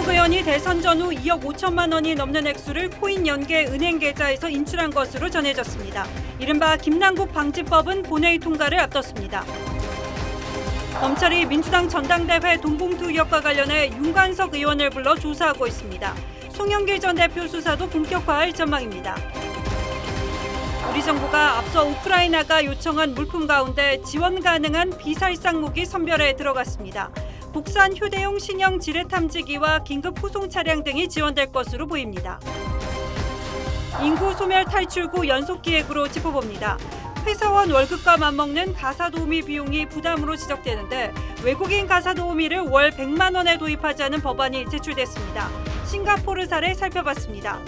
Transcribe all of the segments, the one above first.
김남국 의원이 대선 전후 2억 5천만 원이 넘는 액수를 코인 연계 은행 계좌에서 인출한 것으로 전해졌습니다. 이른바 김남국 방지법은 본회의 통과를 앞뒀습니다. 검찰이 민주당 전당대회 돈봉투 의혹과 관련해 윤관석 의원을 불러 조사하고 있습니다. 송영길 전 대표 수사도 본격화할 전망입니다. 우리 정부가 앞서 우크라이나가 요청한 물품 가운데 지원 가능한 비살상 무기 선별에 들어갔습니다. 국산 휴대용 신형 지뢰 탐지기와 긴급 후송 차량 등이 지원될 것으로 보입니다. 인구 소멸 탈출구 연속 기획으로 짚어봅니다. 회사원 월급과 맞먹는 가사도우미 비용이 부담으로 지적되는데 외국인 가사도우미를 월 100만 원에 도입하자는 법안이 제출됐습니다. 싱가포르 사례 살펴봤습니다.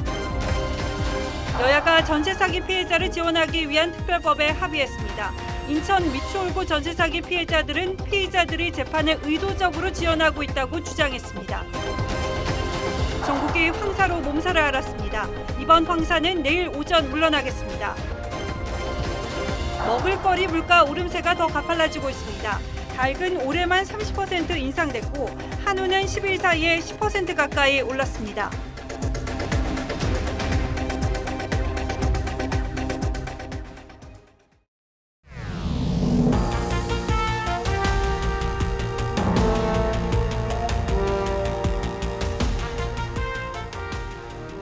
여야가 전세 사기 피해자를 지원하기 위한 특별법에 합의했습니다. 인천 미추홀구 전세 사기 피해자들은 피의자들이 재판을 의도적으로 지연하고 있다고 주장했습니다. 전국이 황사로 몸살을 앓았습니다. 이번 황사는 내일 오전 물러나겠습니다. 먹을거리 물가 오름세가 더 가팔라지고 있습니다. 닭은 올해만 30% 인상됐고 한우는 10일 사이에 10% 가까이 올랐습니다.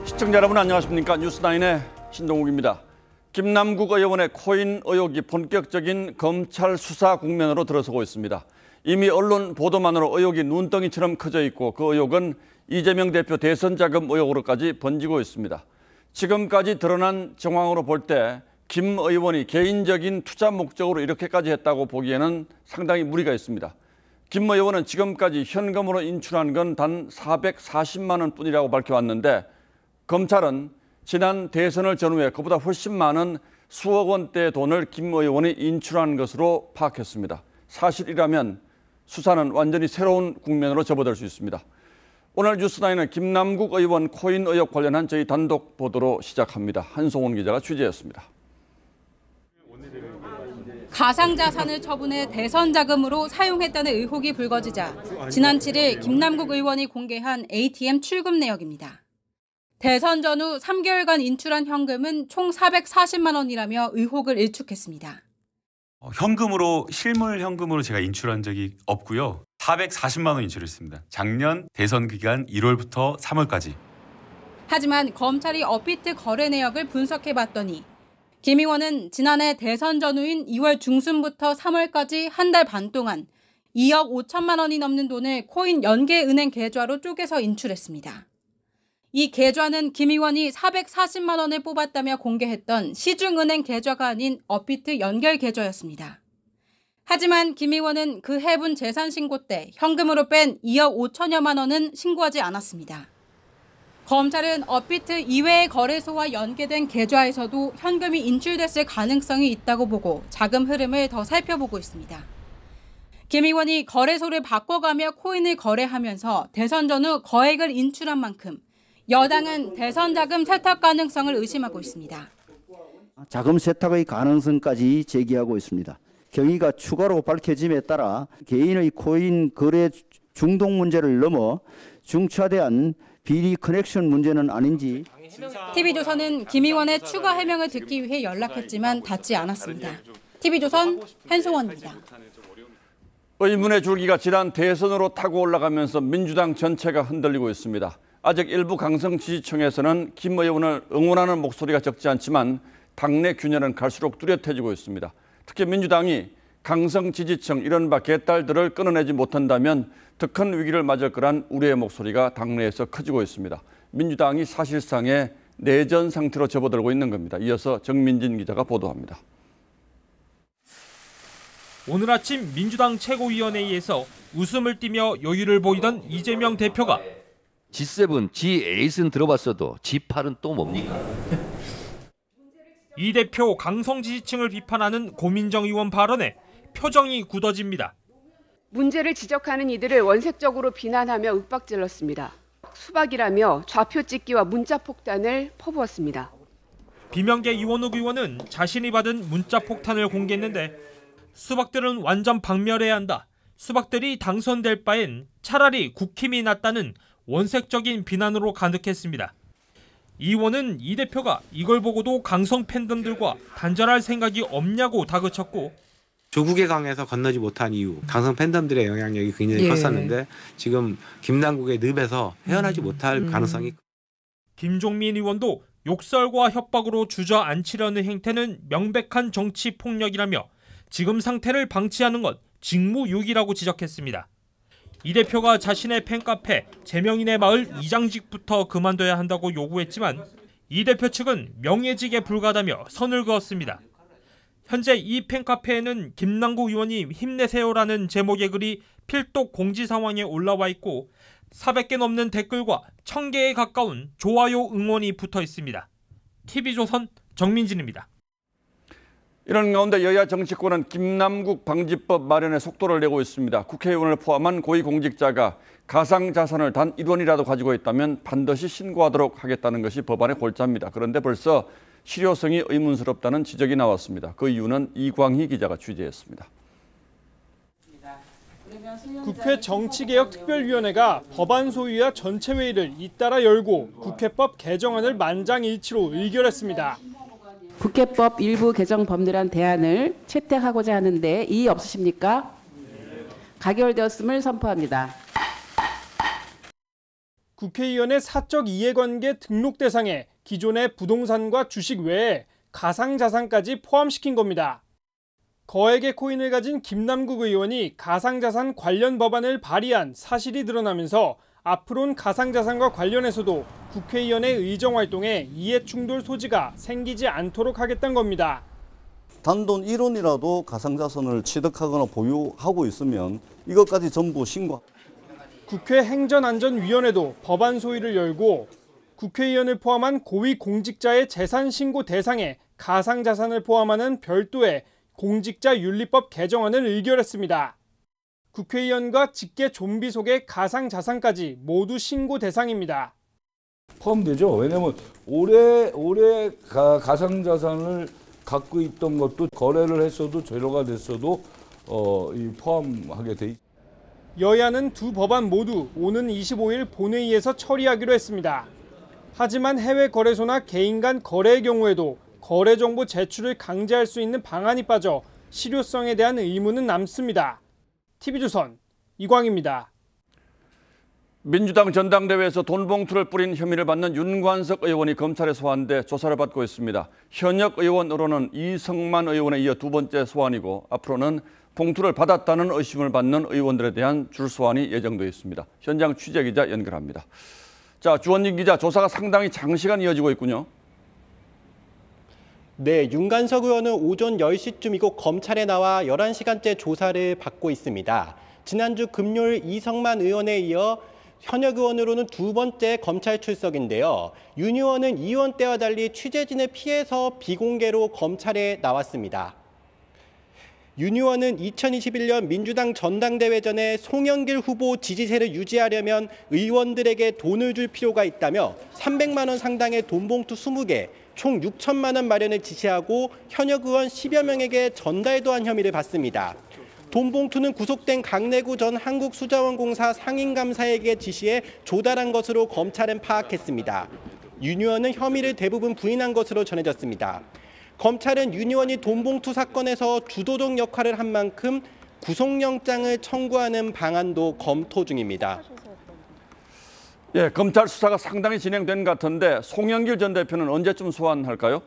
시청자 여러분 안녕하십니까? 뉴스9의 신동욱입니다. 김남국 의원의 코인 의혹이 본격적인 검찰 수사 국면으로 들어서고 있습니다. 이미 언론 보도만으로 의혹이 눈덩이처럼 커져 있고 그 의혹은 이재명 대표 대선 자금 의혹으로까지 번지고 있습니다. 지금까지 드러난 정황으로 볼 때 김 의원이 개인적인 투자 목적으로 이렇게까지 했다고 보기에는 상당히 무리가 있습니다. 김 의원은 지금까지 현금으로 인출한 건 단 440만 원뿐이라고 밝혀왔는데 검찰은 지난 대선을 전후해 그보다 훨씬 많은 수억 원대의 돈을 김 의원이 인출한 것으로 파악했습니다. 사실이라면 수사는 완전히 새로운 국면으로 접어들 수 있습니다. 오늘 뉴스9는 김남국 의원 코인 의혹 관련한 저희 단독 보도로 시작합니다. 한송원 기자가 취재했습니다. 가상자산을 처분해 대선 자금으로 사용했다는 의혹이 불거지자 지난 7일 김남국 의원이 공개한 ATM 출금 내역입니다. 대선 전후 3개월간 인출한 현금은 총 440만 원이라며 의혹을 일축했습니다. 현금으로 실물 현금으로 제가 인출한 적이 없고요. 440만 원 인출했습니다. 작년 대선 기간 1월부터 3월까지. 하지만 검찰이 업비트 거래 내역을 분석해봤더니 김 의원은 지난해 대선 전후인 2월 중순부터 3월까지 한 달 반 동안 2억 5천만 원이 넘는 돈을 코인 연계 은행 계좌로 쪼개서 인출했습니다. 이 계좌는 김 의원이 440만 원을 뽑았다며 공개했던 시중은행 계좌가 아닌 업비트 연결 계좌였습니다. 하지만 김 의원은 그 해분 재산 신고 때 현금으로 뺀 2억 5천여만 원은 신고하지 않았습니다. 검찰은 업비트 이외의 거래소와 연계된 계좌에서도 현금이 인출됐을 가능성이 있다고 보고 자금 흐름을 더 살펴보고 있습니다. 김 의원이 거래소를 바꿔가며 코인을 거래하면서 대선 전후 거액을 인출한 만큼 여당은 대선 자금 세탁 가능성을 의심하고 있습니다. 자금 세탁의 가능성까지 제기하고 있습니다. 경위가 추가로 밝혀짐에 따라 개인의 코인 거래 중독 문제를 넘어 중차대한 비리 커넥션 문제는 아닌지. TV조선은 김 의원의 추가 해명을 듣기 위해 연락했지만 닿지 않았습니다. TV조선 한송원입니다. 의문의 줄기가 지난 대선으로 타고 올라가면서 민주당 전체가 흔들리고 있습니다. 아직 일부 강성 지지층에서는 김 의원을 응원하는 목소리가 적지 않지만 당내 균열은 갈수록 뚜렷해지고 있습니다. 특히 민주당이 강성 지지층 이른바 개딸들을 끊어내지 못한다면 더 큰 위기를 맞을 거란 우려의 목소리가 당내에서 커지고 있습니다. 민주당이 사실상의 내전 상태로 접어들고 있는 겁니다. 이어서 정민진 기자가 보도합니다. 오늘 아침 민주당 최고위원회의에서 웃음을 띠며 여유를 보이던 이재명 대표가 G7, G8은 들어봤어도 G8은 또 뭡니까? 이 대표 강성 지지층을 비판하는 고민정 의원 발언에 표정이 굳어집니다. 문제를 지적하는 이들을 원색적으로 비난하며 윽박질렀습니다. 수박이라며 좌표 찍기와 문자 폭탄을 퍼부었습니다. 비명계 이원욱 의원은 자신이 받은 문자 폭탄을 공개했는데 수박들은 완전 박멸해야 한다. 수박들이 당선될 바엔 차라리 국힘이 낫다는 원색적인 비난으로 가득했습니다. 이 의원은 이 대표가 이걸 보고도 강성 팬덤들과 단절할 생각이 없냐고 다그쳤고, 조국의 강에서 건너지 못한 이유, 강성 팬덤들의 영향력이 굉장히 컸었는데 지금 김남국의 늪에서 헤어나지 못할 가능성이. 김종민 의원도 욕설과 협박으로 주저앉히려는 행태는 명백한 정치 폭력이라며 지금 상태를 방치하는 것 직무유기라고 지적했습니다. 이 대표가 자신의 팬카페 제명인의 마을 이장직부터 그만둬야 한다고 요구했지만 이 대표 측은 명예직에 불과하다며 선을 그었습니다. 현재 이 팬카페에는 김남국 의원이 힘내세요라는 제목의 글이 필독 공지 상황에 올라와 있고 400개 넘는 댓글과 1000개에 가까운 좋아요 응원이 붙어 있습니다. TV조선 정민진입니다. 이런 가운데 여야 정치권은 김남국 방지법 마련에 속도를 내고 있습니다. 국회의원을 포함한 고위공직자가 가상자산을 단 1원이라도 가지고 있다면 반드시 신고하도록 하겠다는 것이 법안의 골자입니다. 그런데 벌써 실효성이 의문스럽다는 지적이 나왔습니다. 그 이유는 이광희 기자가 취재했습니다. 국회 정치개혁특별위원회가 법안 소위와 전체 회의를 잇따라 열고 국회법 개정안을 만장일치로 의결했습니다. 국회법 일부 개정 법률안 대안을 채택하고자 하는데 이의 없으십니까? 가결되었음을 선포합니다. 국회의원의 사적 이해관계 등록 대상에 기존의 부동산과 주식 외에 가상자산까지 포함시킨 겁니다. 거액의 코인을 가진 김남국 의원이 가상자산 관련 법안을 발의한 사실이 드러나면서 앞으로는 가상자산과 관련해서도 국회의원의 의정활동에 이해충돌 소지가 생기지 않도록 하겠다는 겁니다. 단돈 1원이라도 가상자산을 취득하거나 보유하고 있으면 이것까지 전부 신고. 국회 행정안전위원회도 법안 소위를 열고 국회의원을 포함한 고위공직자의 재산 신고 대상에 가상자산을 포함하는 별도의 공직자윤리법 개정안을 의결했습니다. 국회의원과 직계 좀비 속의 가상자산까지 모두 신고 대상입니다. 포함되죠. 왜냐하면 오래 가상자산을 갖고 있던 것도 거래를 했어도 제로가 됐어도 포함하게 돼 있습니다. 여야는 두 법안 모두 오는 25일 본회의에서 처리하기로 했습니다. 하지만 해외 거래소나 개인 간 거래의 경우에도 거래 정보 제출을 강제할 수 있는 방안이 빠져 실효성에 대한 의문은 남습니다. TV조선 이광입니다. 민주당 전당대회에서 돈 봉투를 뿌린 혐의를 받는 윤관석 의원이 검찰에 소환돼 조사를 받고 있습니다. 현역 의원으로는 이성만 의원에 이어 두 번째 소환이고 앞으로는 봉투를 받았다는 의심을 받는 의원들에 대한 줄 소환이 예정돼 있습니다. 현장 취재기자 연결합니다. 자, 주원진 기자, 조사가 상당히 장시간 이어지고 있군요. 네, 윤관석 의원은 오전 10시쯤 검찰에 나와 11시간째 조사를 받고 있습니다. 지난주 금요일 이성만 의원에 이어 현역 의원으로는 두 번째 검찰 출석인데요. 윤 의원은 이 의원 때와 달리 취재진을 피해서 비공개로 검찰에 나왔습니다. 윤 의원은 2021년 민주당 전당대회 전에 송영길 후보 지지세를 유지하려면 의원들에게 돈을 줄 필요가 있다며 300만 원 상당의 돈봉투 20개, 총 6천만 원 마련을 지시하고 현역 의원 10여 명에게 전달도 한 혐의를 받습니다. 돈봉투는 구속된 강내구 전 한국수자원공사 상임감사에게 지시해 조달한 것으로 검찰은 파악했습니다. 윤 의원은 혐의를 대부분 부인한 것으로 전해졌습니다. 검찰은 윤 의원이 돈봉투 사건에서 주도적 역할을 한 만큼 구속영장을 청구하는 방안도 검토 중입니다. 예, 검찰 수사가 상당히 진행된 것 같은데 송영길 전 대표는 언제쯤 소환할까요?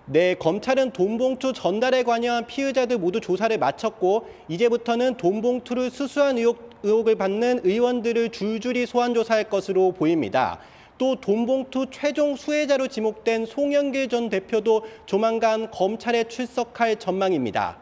네, 검찰은 돈봉투 전달에 관여한 피의자들 모두 조사를 마쳤고 이제부터는 돈봉투를 수수한 의혹을 받는 의원들을 줄줄이 소환 조사할 것으로 보입니다. 또 돈봉투 최종 수혜자로 지목된 송영길 전 대표도 조만간 검찰에 출석할 전망입니다.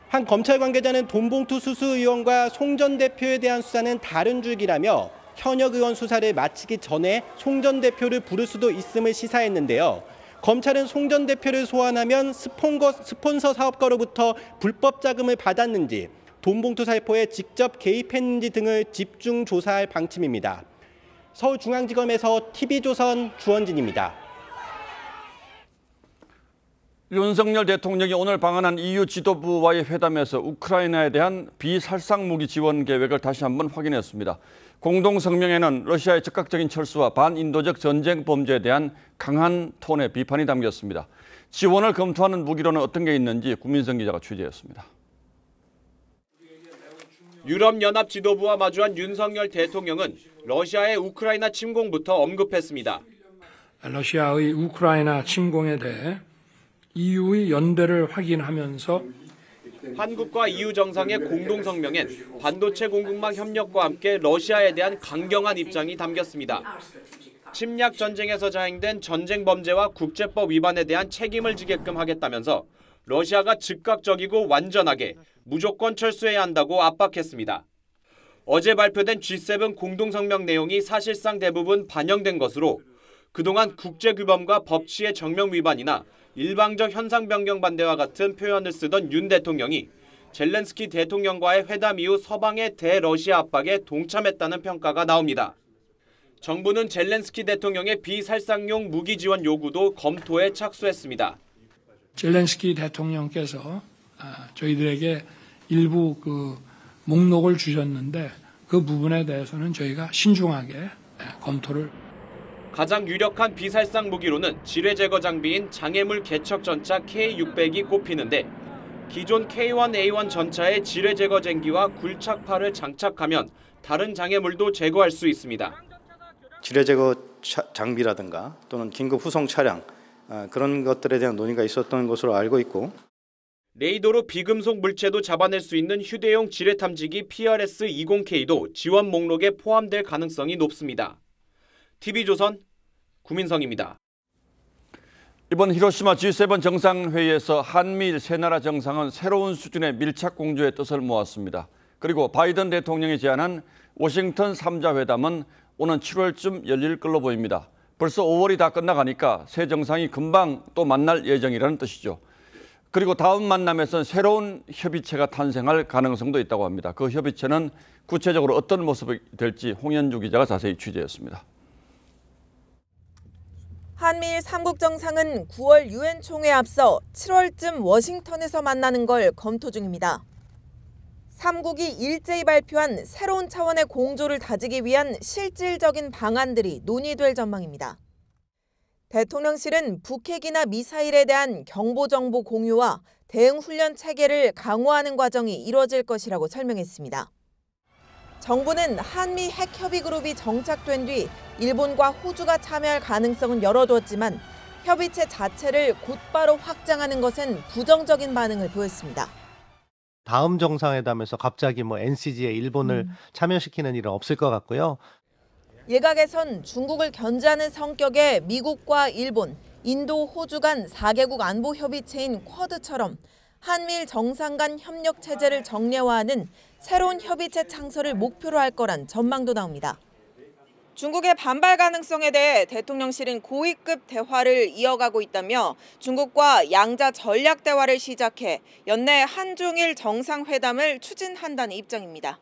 한 검찰 관계자는 돈봉투 수수 의원과 송 전 대표에 대한 수사는 다른 줄기라며 현역 의원 수사를 마치기 전에 송 전 대표를 부를 수도 있음을 시사했는데요. 검찰은 송 전 대표를 소환하면 스폰서 사업가로부터 불법 자금을 받았는지, 돈봉투 살포에 직접 개입했는지 등을 집중 조사할 방침입니다. 서울중앙지검에서 TV조선 주원진입니다. 윤석열 대통령이 오늘 방한한 EU 지도부와의 회담에서 우크라이나에 대한 비살상 무기 지원 계획을 다시 한번 확인했습니다. 공동 성명에는 러시아의 즉각적인 철수와 반인도적 전쟁 범죄에 대한 강한 톤의 비판이 담겼습니다. 지원을 검토하는 무기로는 어떤 게 있는지 구민성 기자가 취재했습니다. 유럽연합 지도부와 마주한 윤석열 대통령은 러시아의 우크라이나 침공부터 언급했습니다. 러시아의 우크라이나 침공에 대해 EU의 연대를 확인하면서 한국과 EU 정상의 공동 성명엔 반도체 공급망 협력과 함께 러시아에 대한 강경한 입장이 담겼습니다. 침략 전쟁에서 자행된 전쟁 범죄와 국제법 위반에 대한 책임을 지게끔 하겠다면서 러시아가 즉각적이고 완전하게 무조건 철수해야 한다고 압박했습니다. 어제 발표된 G7 공동성명 내용이 사실상 대부분 반영된 것으로 그동안 국제규범과 법치의 정명 위반이나 일방적 현상 변경 반대와 같은 표현을 쓰던 윤 대통령이 젤렌스키 대통령과의 회담 이후 서방의 대러시아 압박에 동참했다는 평가가 나옵니다. 정부는 젤렌스키 대통령의 비살상용 무기 지원 요구도 검토에 착수했습니다. 젤렌스키 대통령께서 저희들에게 일부 목록을 주셨는데 그 부분에 대해서는 저희가 신중하게 검토를. 가장 유력한 비살상 무기로는 지뢰 제거 장비인 장애물 개척 전차 K600이 꼽히는데 기존 K1A1 전차에 지뢰 제거 쟁기와 굴착파를 장착하면 다른 장애물도 제거할 수 있습니다. 지뢰 제거 장비라든가 또는 긴급 후송 차량 그런 것들에 대한 논의가 있었던 것으로 알고 있고 레이더로 비금속 물체도 잡아낼 수 있는 휴대용 지뢰 탐지기 PRS-20K도 지원 목록에 포함될 가능성이 높습니다. TV조선 구민성입니다. 이번 히로시마 G7 정상회의에서 한미일 세 나라 정상은 새로운 수준의 밀착 공조의 뜻을 모았습니다. 그리고 바이든 대통령이 제안한 워싱턴 3자 회담은 오는 7월쯤 열릴 걸로 보입니다. 벌써 5월이 다 끝나가니까 세 정상이 금방 또 만날 예정이라는 뜻이죠. 그리고 다음 만남에서는 새로운 협의체가 탄생할 가능성도 있다고 합니다. 그 협의체는 구체적으로 어떤 모습이 될지 홍현주 기자가 자세히 취재했습니다. 한미일 3국 정상은 9월 유엔 총회에 앞서 7월쯤 워싱턴에서 만나는 걸 검토 중입니다. 3국이 일제히 발표한 새로운 차원의 공조를 다지기 위한 실질적인 방안들이 논의될 전망입니다. 대통령실은 북핵이나 미사일에 대한 경보정보 공유와 대응 훈련 체계를 강화하는 과정이 이뤄질 것이라고 설명했습니다. 정부는 한미 핵협의그룹이 정착된 뒤 일본과 호주가 참여할 가능성은 열어두었지만 협의체 자체를 곧바로 확장하는 것은 부정적인 반응을 보였습니다. 다음 정상회담에서 갑자기 NCG에 일본을 참여시키는 일은 없을 것 같고요. 일각에선 중국을 견제하는 성격의 미국과 일본, 인도, 호주 간 4개국 안보협의체인 쿼드처럼 한미일 정상 간 협력 체제를 정례화하는 새로운 협의체 창설을 목표로 할 거란 전망도 나옵니다. 중국의 반발 가능성에 대해 대통령실은 고위급 대화를 이어가고 있다며 중국과 양자 전략 대화를 시작해 연내 한중일 정상회담을 추진한다는 입장입니다.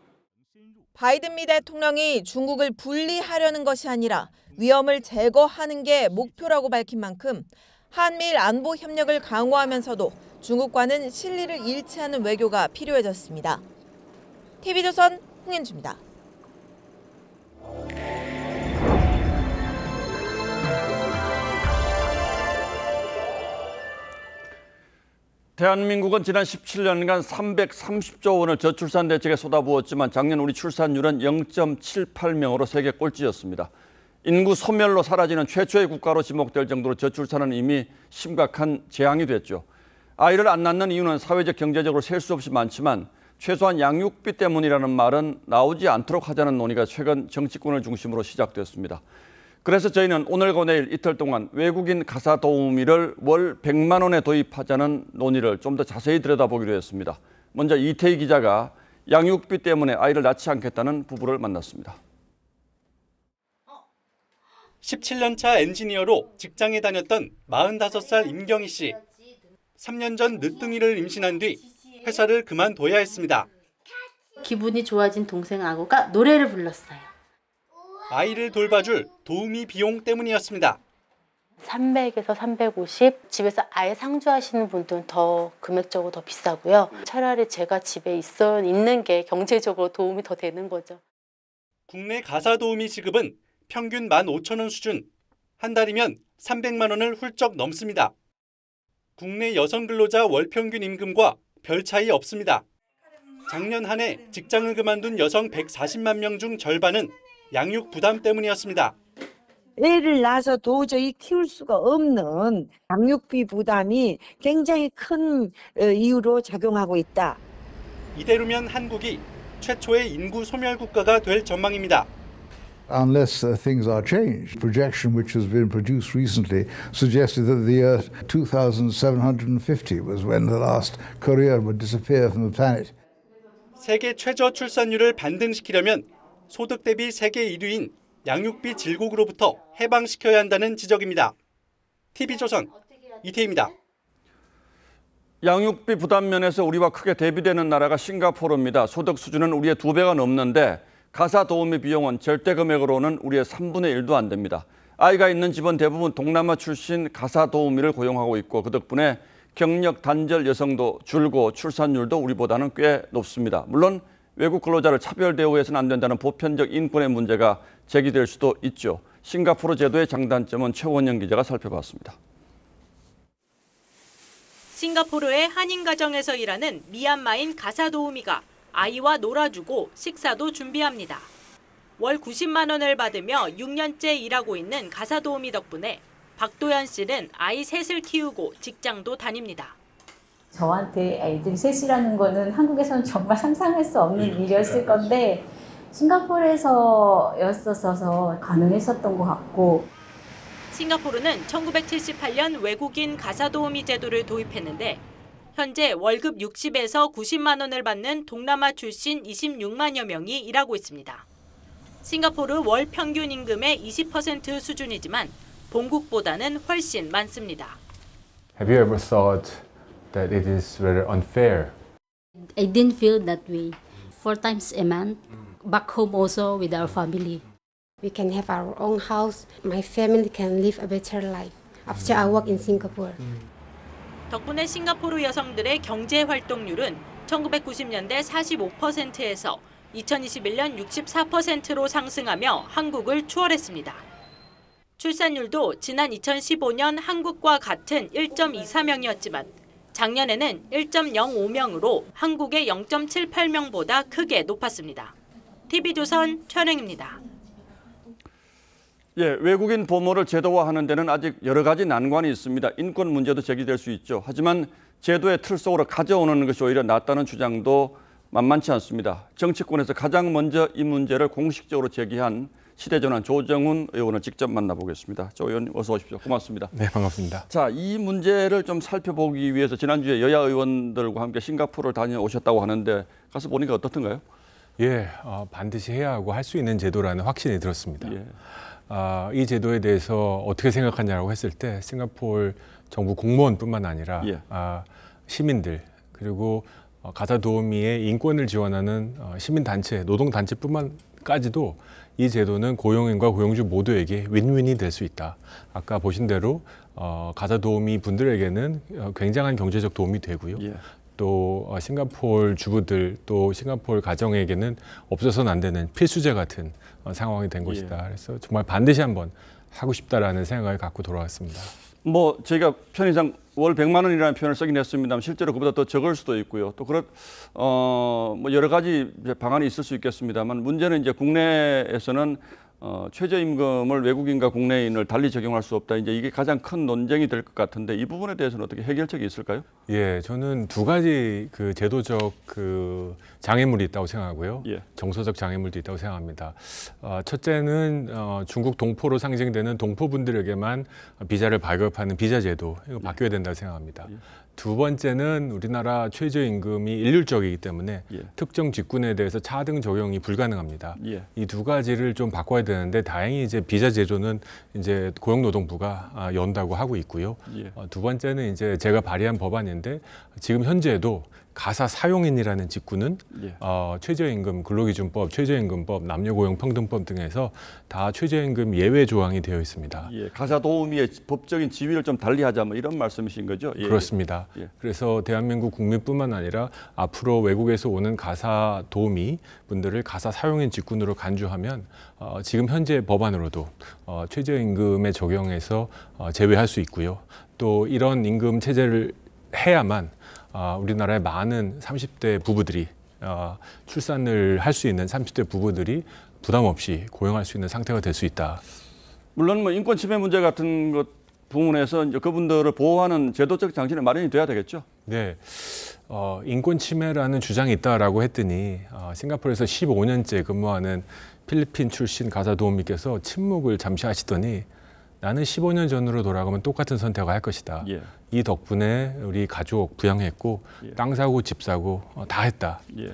바이든 미 대통령이 중국을 분리하려는 것이 아니라 위험을 제거하는 게 목표라고 밝힌 만큼 한미일 안보 협력을 강화하면서도 중국과는 실리를 잃지 않은 외교가 필요해졌습니다. TV조선 홍현주입니다. 대한민국은 지난 17년간 330조 원을 저출산 대책에 쏟아부었지만 작년 우리 출산율은 0.78명으로 세계 꼴찌였습니다. 인구 소멸로 사라지는 최초의 국가로 지목될 정도로 저출산은 이미 심각한 재앙이 됐죠. 아이를 안 낳는 이유는 사회적, 경제적으로 셀 수 없이 많지만 최소한 양육비 때문이라는 말은 나오지 않도록 하자는 논의가 최근 정치권을 중심으로 시작됐습니다. 그래서 저희는 오늘과 내일 이틀 동안 외국인 가사 도우미를 월 100만 원에 도입하자는 논의를 좀 더 자세히 들여다보기로 했습니다. 먼저 이태희 기자가 양육비 때문에 아이를 낳지 않겠다는 부부를 만났습니다. 17년 차 엔지니어로 직장에 다녔던 45살 임경희 씨. 3년 전 늦둥이를 임신한 뒤 회사를 그만둬야 했습니다. 기분이 좋아진 동생 아고가 노래를 불렀어요. 아이를 돌봐줄 도우미 비용 때문이었습니다. 300에서 350, 집에서 아예 상주하시는 분들은 더 금액적으로 더 비싸고요. 차라리 제가 집에 있는 게 경제적으로 도움이 더 되는 거죠. 국내 가사도우미 지급은 평균 15,000원 수준, 한 달이면 300만 원을 훌쩍 넘습니다. 국내 여성 근로자 월평균 임금과 별 차이 없습니다. 작년 한 해 직장을 그만둔 여성 140만 명 중 절반은 양육 부담 때문이었습니다. 애를 낳아서 도저히 키울 수가 없는 양육비 부담이 굉장히 큰 이유로 작용하고 있다. 이대로면 한국이 최초의 인구 소멸 국가가 될 전망입니다. Unless things are changed. Projection which has been produced recently suggested that the year 2750 was when the last Korea would disappear from the planet. 세계 최저 출산율을 반등시키려면 소득 대비 세계 1위인 양육비 질곡으로부터 해방시켜야 한다는 지적입니다. TV조선 이태희입니다. 양육비 부담 면에서 우리와 크게 대비되는 나라가 싱가포르입니다. 소득 수준은 우리의 2배가 넘는데 가사 도우미 비용은 절대 금액으로는 우리의 3분의 1도 안 됩니다. 아이가 있는 집은 대부분 동남아 출신 가사 도우미를 고용하고 있고 그 덕분에 경력 단절 여성도 줄고 출산율도 우리보다는 꽤 높습니다. 물론 외국 근로자를 차별 대우해서는 안 된다는 보편적 인권의 문제가 제기될 수도 있죠. 싱가포르 제도의 장단점은 최원영 기자가 살펴봤습니다. 싱가포르의 한인 가정에서 일하는 미얀마인 가사 도우미가 아이와 놀아주고 식사도 준비합니다. 월 90만 원을 받으며 6년째 일하고 있는 가사 도우미 덕분에 박도연 씨는 아이 셋을 키우고 직장도 다닙니다. 저한테 애들이 셋이라는 거는 한국에서는 정말 상상할 수 없는 일이었을 건데 싱가포르에서였어서 가능했었던 것 같고. 싱가포르는 1978년 외국인 가사도우미 제도를 도입했는데 현재 월급 60에서 90만 원을 받는 동남아 출신 26만여 명이 일하고 있습니다. 싱가포르 월 평균 임금의 20% 수준이지만 본국보다는 훨씬 많습니다. Have you ever thought that it is rather unfair? I didn't feel that way. 4 times a month, back home also with our family. We can have our own house. My family can live a better life after I work in Singapore. 덕분에 싱가포르 여성들의 경제 활동률은 1990년대 45%에서 2021년 64%로 상승하며 한국을 추월했습니다. 출산율도 지난 2015년 한국과 같은 1.24명이었지만 작년에는 1.05명으로 한국의 0.78명보다 크게 높았습니다. TV조선 최영입니다. 예, 외국인 보모를 제도화하는 데는 아직 여러 가지 난관이 있습니다. 인권 문제도 제기될 수 있죠. 하지만 제도의 틀 속으로 가져오는 것이 오히려 낫다는 주장도 만만치 않습니다. 정치권에서 가장 먼저 이 문제를 공식적으로 제기한 시대전환 조정훈 의원을 직접 만나보겠습니다. 조 의원님 어서 오십시오. 고맙습니다. 네, 반갑습니다. 자, 이 문제를 좀 살펴보기 위해서 지난주에 여야 의원들과 함께 싱가포르를 다녀오셨다고 하는데 가서 보니까 어떻던가요? 예, 반드시 해야 하고 할 수 있는 제도라는 확신이 들었습니다. 예. 이 제도에 대해서 어떻게 생각하냐고 했을 때 싱가포르 정부 공무원뿐만 아니라 예. 시민들 그리고 가사 도우미의 인권을 지원하는 시민단체, 노동단체뿐만까지도 이 제도는 고용인과 고용주 모두에게 윈윈이 될 수 있다. 아까 보신 대로 가사 도우미 분들에게는 굉장한 경제적 도움이 되고요. 예. 또 싱가포르 주부들 또 싱가포르 가정에게는 없어서는 안 되는 필수제 같은 상황이 된 것이다. 그래서 정말 반드시 한번 하고 싶다라는 생각을 갖고 돌아왔습니다. 뭐 저희가 편의상 월 100만 원이라는 표현을 쓰긴 했습니다만 실제로 그보다 더 적을 수도 있고요. 또 뭐 여러 가지 방안이 있을 수 있겠습니다만 문제는 이제 국내에서는 최저임금을 외국인과 국내인을 달리 적용할 수 없다. 이제 이게 가장 큰 논쟁이 될 것 같은데 이 부분에 대해서는 어떻게 해결책이 있을까요? 예, 저는 두 가지 그 제도적 장애물이 있다고 생각하고요. 예. 정서적 장애물도 있다고 생각합니다. 첫째는 중국 동포로 상징되는 동포분들에게만 비자를 발급하는 비자 제도 이거 바뀌어야 된다고 생각합니다. 예. 두 번째는 우리나라 최저임금이 일률적이기 때문에 예. 특정 직군에 대해서 차등 적용이 불가능합니다. 예. 이 두 가지를 좀 바꿔야 되는데 다행히 이제 비자 제도는 이제 고용노동부가 연다고 하고 있고요. 예. 두 번째는 이제 제가 발의한 법안인데 지금 현재도 가사 사용인이라는 직군은 예. 최저임금, 근로기준법, 최저임금법, 남녀고용평등법 등에서 다 최저임금 예외 조항이 되어 있습니다. 예, 가사 도우미의 법적인 지위를 좀 달리하자 뭐 이런 말씀이신 거죠? 예. 그렇습니다. 예. 그래서 대한민국 국민뿐만 아니라 앞으로 외국에서 오는 가사 도우미 분들을 가사 사용인 직군으로 간주하면 지금 현재 법안으로도 최저임금에 적용해서 제외할 수 있고요. 또 이런 임금 체제를 해야만 우리나라의 많은 30대 부부들이 출산을 할 수 있는 30대 부부들이 부담 없이 고용할 수 있는 상태가 될 수 있다. 물론 뭐 인권 침해 문제 같은 것 부분에서 이제 그분들을 보호하는 제도적 장치는 마련이 돼야 되겠죠. 네, 인권 침해라는 주장이 있다라고 했더니 싱가포르에서 15년째 근무하는 필리핀 출신 가사 도우미께서 침묵을 잠시 하시더니 나는 15년 전으로 돌아가면 똑같은 선택을 할 것이다. 예. 이 덕분에 우리 가족 부양했고 예. 땅 사고 집 사고 다 했다. 예.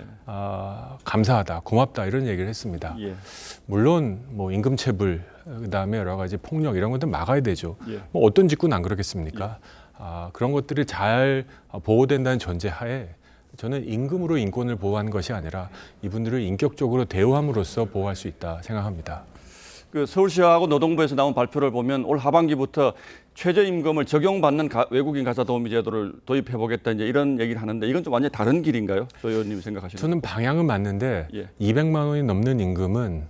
감사하다, 고맙다 이런 얘기를 했습니다. 예. 물론 뭐 임금체불 그다음에 여러 가지 폭력 이런 것들 막아야 되죠. 예. 뭐 어떤 직군 안 그렇겠습니까? 그런 것들이 잘 보호된다는 전제하에 저는 임금으로 인권을 보호하는 것이 아니라 이분들을 인격적으로 대우함으로써 보호할 수 있다 생각합니다. 그 서울시하고 노동부에서 나온 발표를 보면 올 하반기부터 최저임금을 적용받는 외국인 가사 도우미 제도를 도입해보겠다 이제 이런 얘기를 하는데 이건 좀 완전히 다른 길인가요? 조 의원님 생각하시는? 저는 방향은 맞는데 예. 200만 원이 넘는 임금은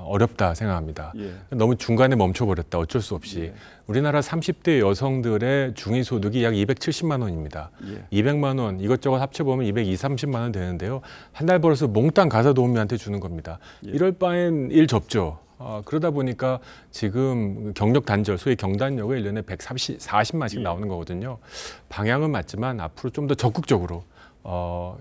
어렵다 생각합니다. 예. 너무 중간에 멈춰버렸다. 어쩔 수 없이. 예. 우리나라 30대 여성들의 중위소득이 약 270만 원입니다. 예. 200만 원 이것저것 합쳐보면 230만 원 되는데요. 한 달 벌어서 몽땅 가사 도우미한테 주는 겁니다. 예. 이럴 바엔 일 접죠. 그러다 보니까 지금 경력 단절, 소위 경단료가 1년에 140만씩 나오는 거거든요. 방향은 맞지만 앞으로 좀 더 적극적으로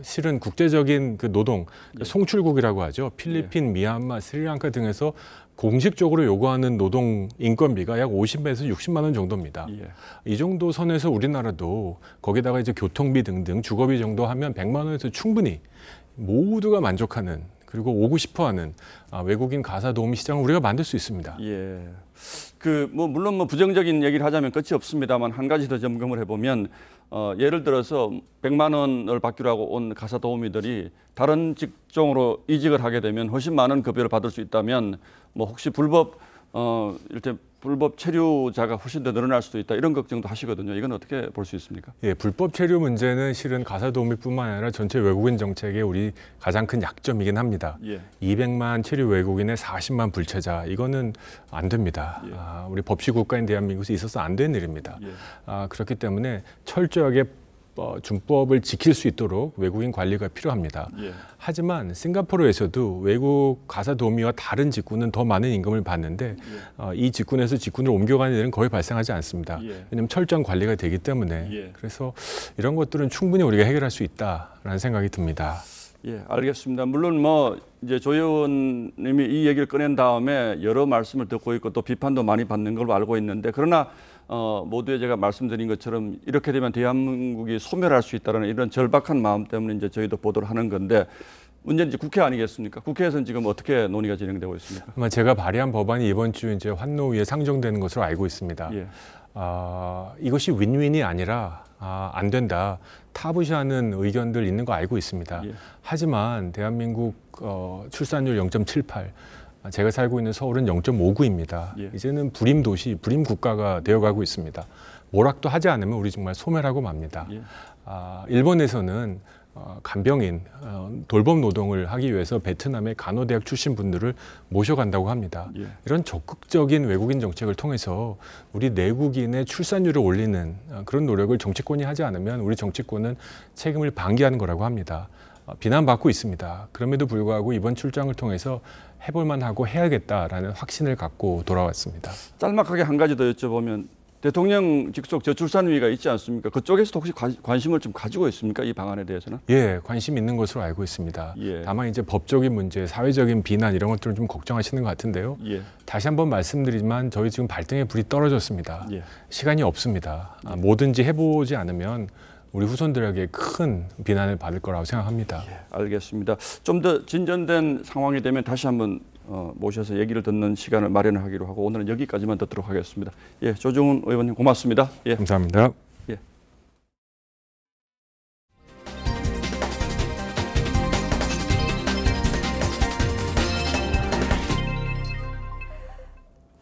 실은 국제적인 그 노동, 송출국이라고 하죠. 필리핀, 미얀마, 스리랑카 등에서 공식적으로 요구하는 노동 인건비가 약 50에서 60만 원 정도입니다. 예. 이 정도 선에서 우리나라도 거기다가 이제 교통비 등등 주거비 정도 하면 100만 원에서 충분히 모두가 만족하는 그리고 오고 싶어하는 외국인 가사 도우미 시장을 우리가 만들 수 있습니다. 예. 그 뭐 물론 뭐 부정적인 얘기를 하자면 끝이 없습니다만 한 가지 더 점검을 해보면 예를 들어서 100만 원을 받기로 하고 온 가사 도우미들이 다른 직종으로 이직을 하게 되면 훨씬 많은 급여를 받을 수 있다면 뭐 혹시 불법 체류자가 훨씬 더 늘어날 수도 있다 이런 걱정도 하시거든요. 이건 어떻게 볼 수 있습니까? 예, 불법 체류 문제는 실은 가사 도우미뿐만 아니라 전체 외국인 정책의 우리 가장 큰 약점이긴 합니다. 예. 200만 체류 외국인의 40만 불체자 이거는 안 됩니다. 예. 우리 법치 국가인 대한민국에서 있어서 안 되는 일입니다. 예. 그렇기 때문에 철저하게 준법을 지킬 수 있도록 외국인 관리가 필요합니다. 예. 하지만 싱가포르에서도 외국 가사 도우미와 다른 직군은 더 많은 임금을 받는데 이 직군에서 직군으로 옮겨가는 일은 거의 발생하지 않습니다. 예. 왜냐하면 철저한 관리가 되기 때문에 예. 그래서 이런 것들은 충분히 우리가 해결할 수 있다라는 생각이 듭니다. 예, 알겠습니다. 물론 뭐 이제 조 의원님이 이 얘기를 꺼낸 다음에 여러 말씀을 듣고 있고 또 비판도 많이 받는 걸로 알고 있는데 그러나 모두에 제가 말씀드린 것처럼 이렇게 되면 대한민국이 소멸할 수 있다는 이런 절박한 마음 때문에 이제 저희도 보도를 하는 건데 문제는 이제 국회 아니겠습니까? 국회에서는 지금 어떻게 논의가 진행되고 있습니까? 아마 제가 발의한 법안이 이번 주 이제 환노위에 상정되는 것으로 알고 있습니다. 예. 이것이 윈윈이 아니라 안 된다. 타부시하는 의견들 있는 거 알고 있습니다. 예. 하지만 대한민국 출산율 0.78, 제가 살고 있는 서울은 0.59입니다. 예. 이제는 불임 도시, 불임 국가가 되어가고 있습니다. 모락도 하지 않으면 우리 정말 소멸하고 맙니다. 예. 일본에서는 간병인, 돌봄 노동을 하기 위해서 베트남의 간호대학 출신 분들을 모셔간다고 합니다. 예. 이런 적극적인 외국인 정책을 통해서 우리 내국인의 출산율을 올리는 그런 노력을 정치권이 하지 않으면 우리 정치권은 책임을 방기하는 거라고 합니다. 비난받고 있습니다. 그럼에도 불구하고 이번 출장을 통해서 해볼 만하고 해야겠다라는 확신을 갖고 돌아왔습니다. 짤막하게 한 가지 더 여쭤보면 대통령 직속 저출산위가 있지 않습니까? 그쪽에서도 혹시 관심을 좀 가지고 있습니까? 이 방안에 대해서는? 예, 관심 있는 것으로 알고 있습니다. 예. 다만 이제 법적인 문제, 사회적인 비난 이런 것들을 좀 걱정하시는 것 같은데요. 예. 다시 한번 말씀드리지만 저희 지금 발등에 불이 떨어졌습니다. 예. 시간이 없습니다. 뭐든지 해보지 않으면 우리 후손들에게 큰 비난을 받을 거라고 생각합니다. 예, 알겠습니다. 좀 더 진전된 상황이 되면 다시 한번 모셔서 얘기를 듣는 시간을 마련하기로 하고 오늘은 여기까지만 듣도록 하겠습니다. 예, 조정훈 의원님 고맙습니다. 예. 감사합니다. 예.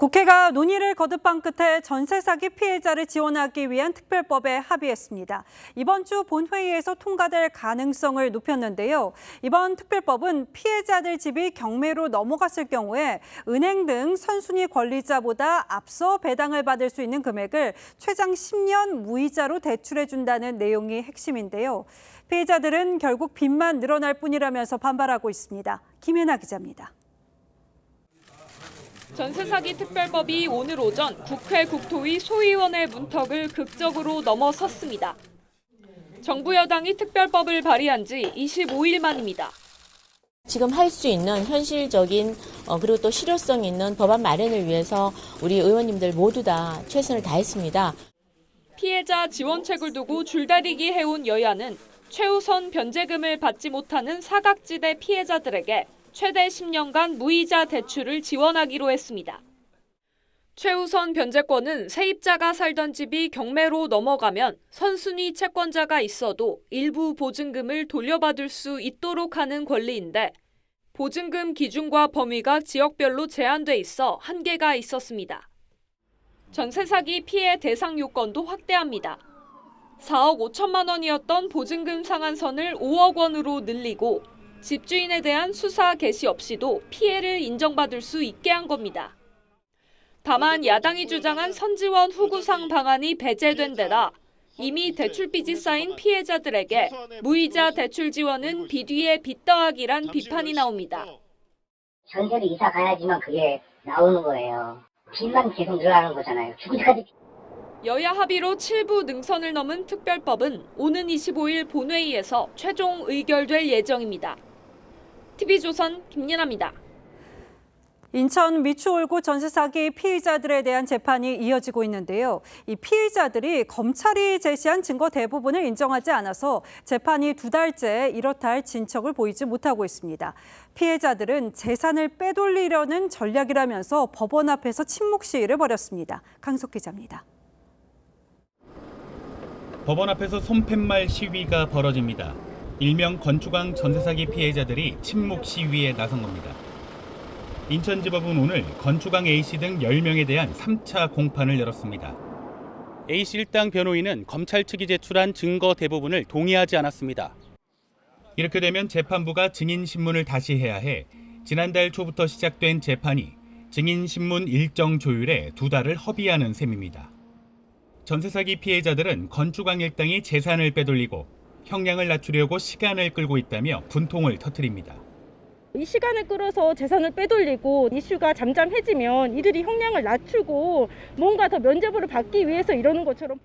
국회가 논의를 거듭한 끝에 전세 사기 피해자를 지원하기 위한 특별법에 합의했습니다. 이번 주 본회의에서 통과될 가능성을 높였는데요. 이번 특별법은 피해자들 집이 경매로 넘어갔을 경우에 은행 등 선순위 권리자보다 앞서 배당을 받을 수 있는 금액을 최장 10년 무이자로 대출해준다는 내용이 핵심인데요. 피해자들은 결국 빚만 늘어날 뿐이라면서 반발하고 있습니다. 김혜나 기자입니다. 전세 사기 특별법이 오늘 오전 국회 국토위 소위원회 문턱을 극적으로 넘어섰습니다. 정부 여당이 특별법을 발의한 지 25일 만입니다. 지금 할 수 있는 현실적인 그리고 또 실효성 있는 법안 마련을 위해서 우리 의원님들 모두 다 최선을 다했습니다. 피해자 지원책을 두고 줄다리기 해온 여야는 최우선 변제금을 받지 못하는 사각지대 피해자들에게 최대 10년간 무이자 대출을 지원하기로 했습니다. 최우선 변제권은 세입자가 살던 집이 경매로 넘어가면 선순위 채권자가 있어도 일부 보증금을 돌려받을 수 있도록 하는 권리인데 보증금 기준과 범위가 지역별로 제한돼 있어 한계가 있었습니다. 전세 사기 피해 대상 요건도 확대합니다. 4억 5천만 원이었던 보증금 상한선을 5억 원으로 늘리고 집주인에 대한 수사 개시 없이도 피해를 인정받을 수 있게 한 겁니다. 다만 야당이 주장한 선지원 후구상 방안이 배제된 데다 이미 대출빚이 쌓인 피해자들에게 무이자 대출 지원은 비뒤에 빚 더하기란 비판이 나옵니다. 전세를 이사 가야지만 그게 나오는 거예요. 빚만 계속 늘어나는 거잖아요. 죽을 때까지. 여야 합의로 7부 능선을 넘은 특별법은 오는 25일 본회의에서 최종 의결될 예정입니다. TV조선 김예나입니다. 인천 미추홀구 전세 사기 피의자들에 대한 재판이 이어지고 있는데요. 이 피의자들이 검찰이 제시한 증거 대부분을 인정하지 않아서 재판이 2달째 이렇다 할 진척을 보이지 못하고 있습니다. 피해자들은 재산을 빼돌리려는 전략이라면서 법원 앞에서 침묵 시위를 벌였습니다. 강석 기자입니다. 법원 앞에서 손팻말 시위가 벌어집니다. 일명 건축왕 전세 사기 피해자들이 침묵 시위에 나선 겁니다. 인천지법은 오늘 건축왕 A씨 등 10명에 대한 3차 공판을 열었습니다. A씨 일당 변호인은 검찰 측이 제출한 증거 대부분을 동의하지 않았습니다. 이렇게 되면 재판부가 증인신문을 다시 해야 해 지난달 초부터 시작된 재판이 증인신문 일정 조율에 2달을 허비하는 셈입니다. 전세 사기 피해자들은 건축왕 일당이 재산을 빼돌리고 형량을 낮추려고 시간을 끌고 있다며 분통을 터뜨립니다. 이 시간을 끌어서 재산을 빼돌리고 이슈가 잠잠해지면 이들이 형량을 낮추고 뭔가 더 면죄부를 받기 위해서 이러는 것처럼.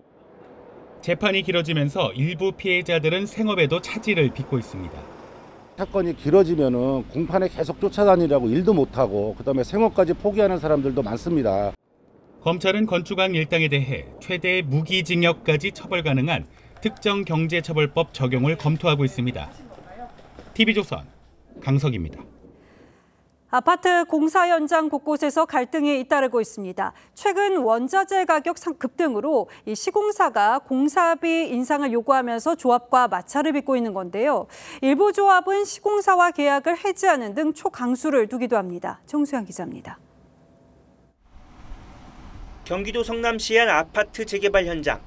재판이 길어지면서 일부 피해자들은 생업에도 차질을 빚고 있습니다. 사건이 길어지면은 공판에 계속 쫓아다니라고 일도 못하고 그다음에 생업까지 포기하는 사람들도 많습니다. 검찰은 건축왕 일당에 대해 최대 무기징역까지 처벌 가능한 특정경제처벌법 적용을 검토하고 있습니다. TV조선 강석입니다. 아파트 공사 현장 곳곳에서 갈등이 잇따르고 있습니다. 최근 원자재 가격 급등으로 이 시공사가 공사비 인상을 요구하면서 조합과 마찰을 빚고 있는 건데요. 일부 조합은 시공사와 계약을 해지하는 등 초강수를 두기도 합니다. 정수영 기자입니다. 경기도 성남시의 한 아파트 재개발 현장.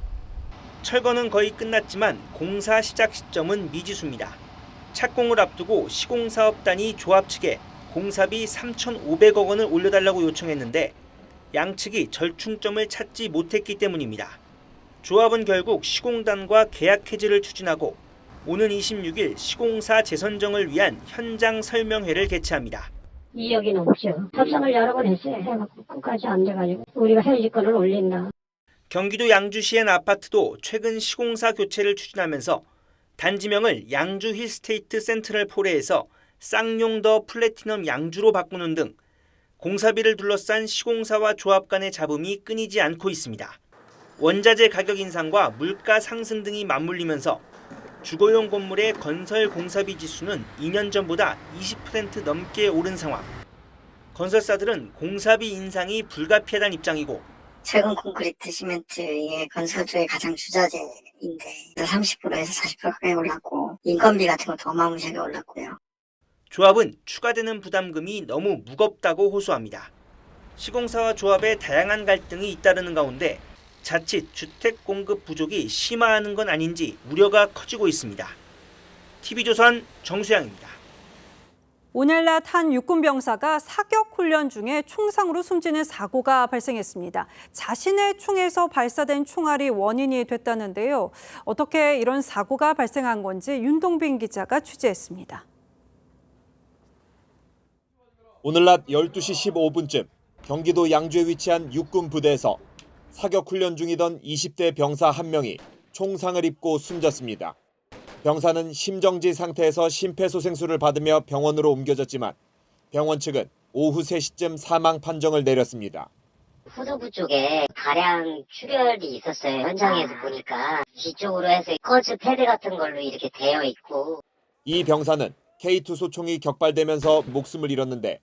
철거는 거의 끝났지만 공사 시작 시점은 미지수입니다. 착공을 앞두고 시공사업단이 조합 측에 공사비 3,500억 원을 올려달라고 요청했는데 양측이 절충점을 찾지 못했기 때문입니다. 조합은 결국 시공단과 계약 해지를 추진하고 오는 26일 시공사 재선정을 위한 현장 설명회를 개최합니다. 2억이 넘죠. 협상을 여러 번 했어요. 해갖고 끝까지 안 돼가지고 우리가 해지권을 올린다. 경기도 양주시의 한 아파트도 최근 시공사 교체를 추진하면서 단지명을 양주 힐스테이트 센트럴 포레에서 쌍용 더 플래티넘 양주로 바꾸는 등 공사비를 둘러싼 시공사와 조합 간의 잡음이 끊이지 않고 있습니다. 원자재 가격 인상과 물가 상승 등이 맞물리면서 주거용 건물의 건설 공사비 지수는 2년 전보다 20% 넘게 오른 상황. 건설사들은 공사비 인상이 불가피하다는 입장이고 최근 콘크리트, 시멘트 이게 건설주의 가장 주자재인데 30%에서 40% 가까이 올랐고 인건비 같은 것도 어마무시하게 올랐고요. 조합은 추가되는 부담금이 너무 무겁다고 호소합니다. 시공사와 조합의 다양한 갈등이 잇따르는 가운데 자칫 주택 공급 부족이 심화하는 건 아닌지 우려가 커지고 있습니다. TV조선 정수양입니다. 오늘 낮 한 육군 병사가 사격 훈련 중에 총상으로 숨지는 사고가 발생했습니다. 자신의 총에서 발사된 총알이 원인이 됐다는데요. 어떻게 이런 사고가 발생한 건지 윤동빈 기자가 취재했습니다. 오늘 낮 12시 15분쯤 경기도 양주에 위치한 육군 부대에서 사격 훈련 중이던 20대 병사 한 명이 총상을 입고 숨졌습니다. 병사는 심정지 상태에서 심폐소생술을 받으며 병원으로 옮겨졌지만 병원 측은 오후 3시쯤 사망 판정을 내렸습니다. 후두부 쪽에 다량 출혈이 있었어요. 현장에서 보니까 뒤쪽으로 해서 커즈 패드 같은 걸로 이렇게 되어 있고. 이 병사는 K2 소총이 격발되면서 목숨을 잃었는데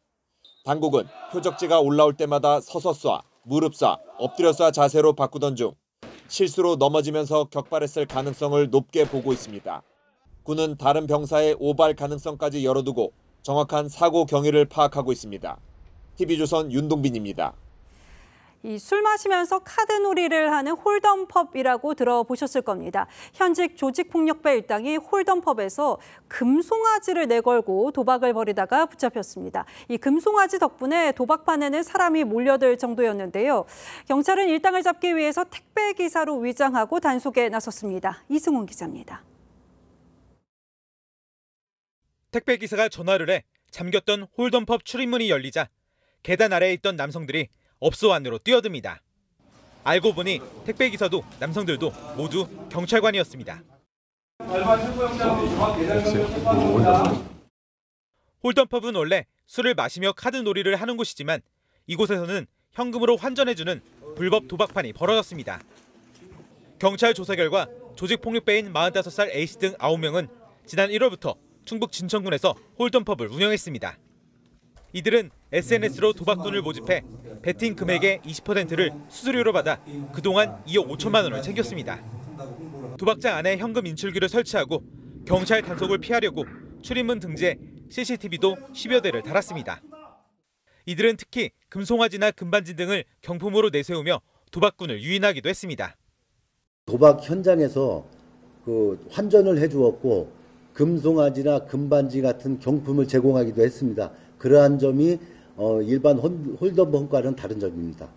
당국은 표적지가 올라올 때마다 서서 쏴, 무릎 쏴, 엎드려 쏴 자세로 바꾸던 중 실수로 넘어지면서 격발했을 가능성을 높게 보고 있습니다. 군은 다른 병사의 오발 가능성까지 열어두고 정확한 사고 경위를 파악하고 있습니다. TV조선 윤동빈입니다. 술 마시면서 카드놀이를 하는 홀덤펍이라고 들어보셨을 겁니다. 현직 조직폭력배 일당이 홀덤펍에서 금송아지를 내걸고 도박을 벌이다가 붙잡혔습니다. 이 금송아지 덕분에 도박판에는 사람이 몰려들 정도였는데요. 경찰은 일당을 잡기 위해서 택배기사로 위장하고 단속에 나섰습니다. 이승훈 기자입니다. 택배기사가 전화를 해 잠겼던 홀덤펍 출입문이 열리자 계단 아래에 있던 남성들이 업소 안으로 뛰어듭니다. 알고 보니 택배기사도 남성들도 모두 경찰관이었습니다. 홀덤펍은 원래 술을 마시며 카드놀이를 하는 곳이지만 이곳에서는 현금으로 환전해주는 불법 도박판이 벌어졌습니다. 경찰 조사 결과 조직폭력배인 45살 A씨 등 9명은 지난 1월부터 충북 진천군에서 홀덤펍을 운영했습니다. 이들은 SNS로 도박돈을 모집해 베팅 금액의 20%를 수수료로 받아 그동안 2억 5천만 원을 챙겼습니다. 도박장 안에 현금 인출기를 설치하고 경찰 단속을 피하려고 출입문 등지에 CCTV도 10여 대를 달았습니다. 이들은 특히 금송아지나 금반지 등을 경품으로 내세우며 도박꾼을 유인하기도 했습니다. 도박 현장에서 환전을 해주었고 금송아지나 금반지 같은 경품을 제공하기도 했습니다. 그러한 점이 일반 홀덤펍과는 다른 점입니다.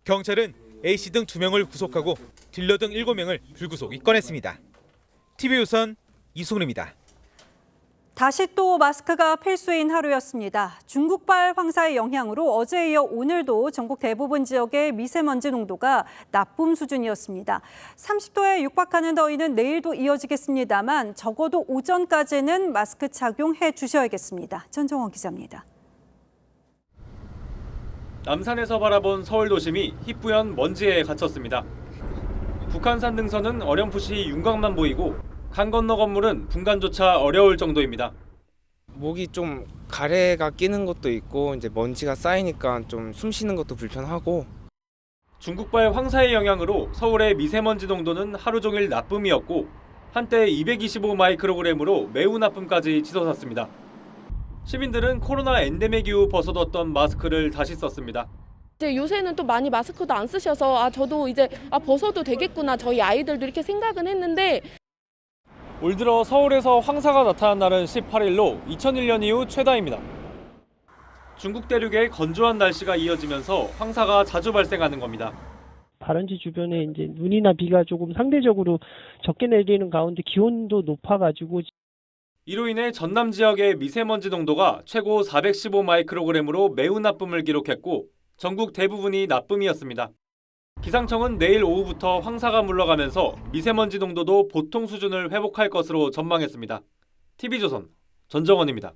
경찰은 A씨 등 2명을 구속하고 딜러 등 7명을 불구속 입건했습니다. TV조선 이승훈입니다. 다시 또 마스크가 필수인 하루였습니다. 중국발 황사의 영향으로 어제에 이어 오늘도 전국 대부분 지역의 미세먼지 농도가 나쁨 수준이었습니다. 30도에 육박하는 더위는 내일도 이어지겠습니다만 적어도 오전까지는 마스크 착용해 주셔야겠습니다. 전정원 기자입니다. 남산에서 바라본 서울 도심이 희뿌연 먼지에 갇혔습니다. 북한산 능선은 어렴풋이 윤곽만 보이고 강 건너 건물은 분간조차 어려울 정도입니다. 목이 좀 가래가 끼는 것도 있고 이제 먼지가 쌓이니까 좀 숨 쉬는 것도 불편하고. 중국발 황사의 영향으로 서울의 미세먼지 농도는 하루 종일 나쁨이었고 한때 225 마이크로그램으로 매우 나쁨까지 치솟았습니다. 시민들은 코로나 엔데믹 이후 벗어뒀던 마스크를 다시 썼습니다. 이제 요새는 또 많이 마스크도 안 쓰셔서 저도 이제 벗어도 되겠구나, 저희 아이들도 이렇게 생각은 했는데. 올 들어 서울에서 황사가 나타난 날은 18일로 2001년 이후 최다입니다. 중국 대륙의 건조한 날씨가 이어지면서 황사가 자주 발생하는 겁니다. 발원지 주변에 이제 눈이나 비가 조금 상대적으로 적게 내리는 가운데 기온도 높아가지고 이로 인해 전남 지역의 미세먼지 농도가 최고 415 마이크로그램으로 매우 나쁨을 기록했고 전국 대부분이 나쁨이었습니다. 기상청은 내일 오후부터 황사가 물러가면서 미세먼지 농도도 보통 수준을 회복할 것으로 전망했습니다. TV조선 전정원입니다.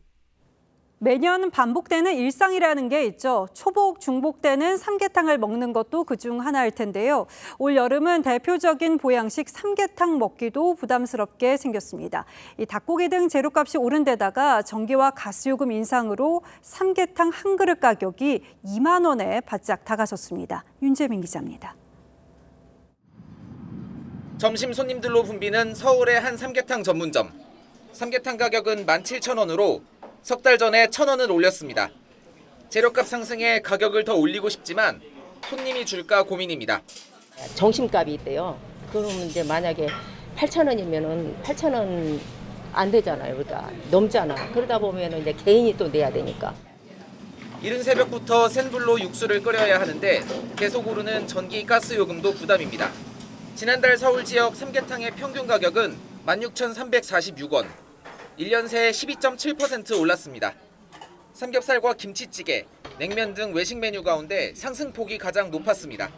매년 반복되는 일상이라는 게 있죠. 초복, 중복 때는 삼계탕을 먹는 것도 그중 하나일 텐데요. 올 여름은 대표적인 보양식 삼계탕 먹기도 부담스럽게 생겼습니다. 이 닭고기 등 재료값이 오른 데다가 전기와 가스요금 인상으로 삼계탕 한 그릇 가격이 2만 원에 바짝 다가섰습니다. 윤재민 기자입니다. 점심 손님들로 붐비는 서울의 한 삼계탕 전문점. 삼계탕 가격은 17,000원으로 석 달 전에 1,000원을 올렸습니다. 재료값 상승에 가격을 더 올리고 싶지만 손님이 줄까 고민입니다. 정심값이 있대요. 그러면 이제 만약에 8,000원이면은 8,000원 안 되잖아요. 그러니까 넘잖아. 그러다 보면은 이제 개인이 또 내야 되니까. 이른 새벽부터 센 불로 육수를 끓여야 하는데 계속 오르는 전기 가스 요금도 부담입니다. 지난달 서울 지역 삼계탕의 평균 가격은 16,346원. 1년 새 12.7% 올랐습니다. 삼겹살과 김치찌개, 냉면 등 외식 메뉴 가운데 상승폭이 가장 높았습니다.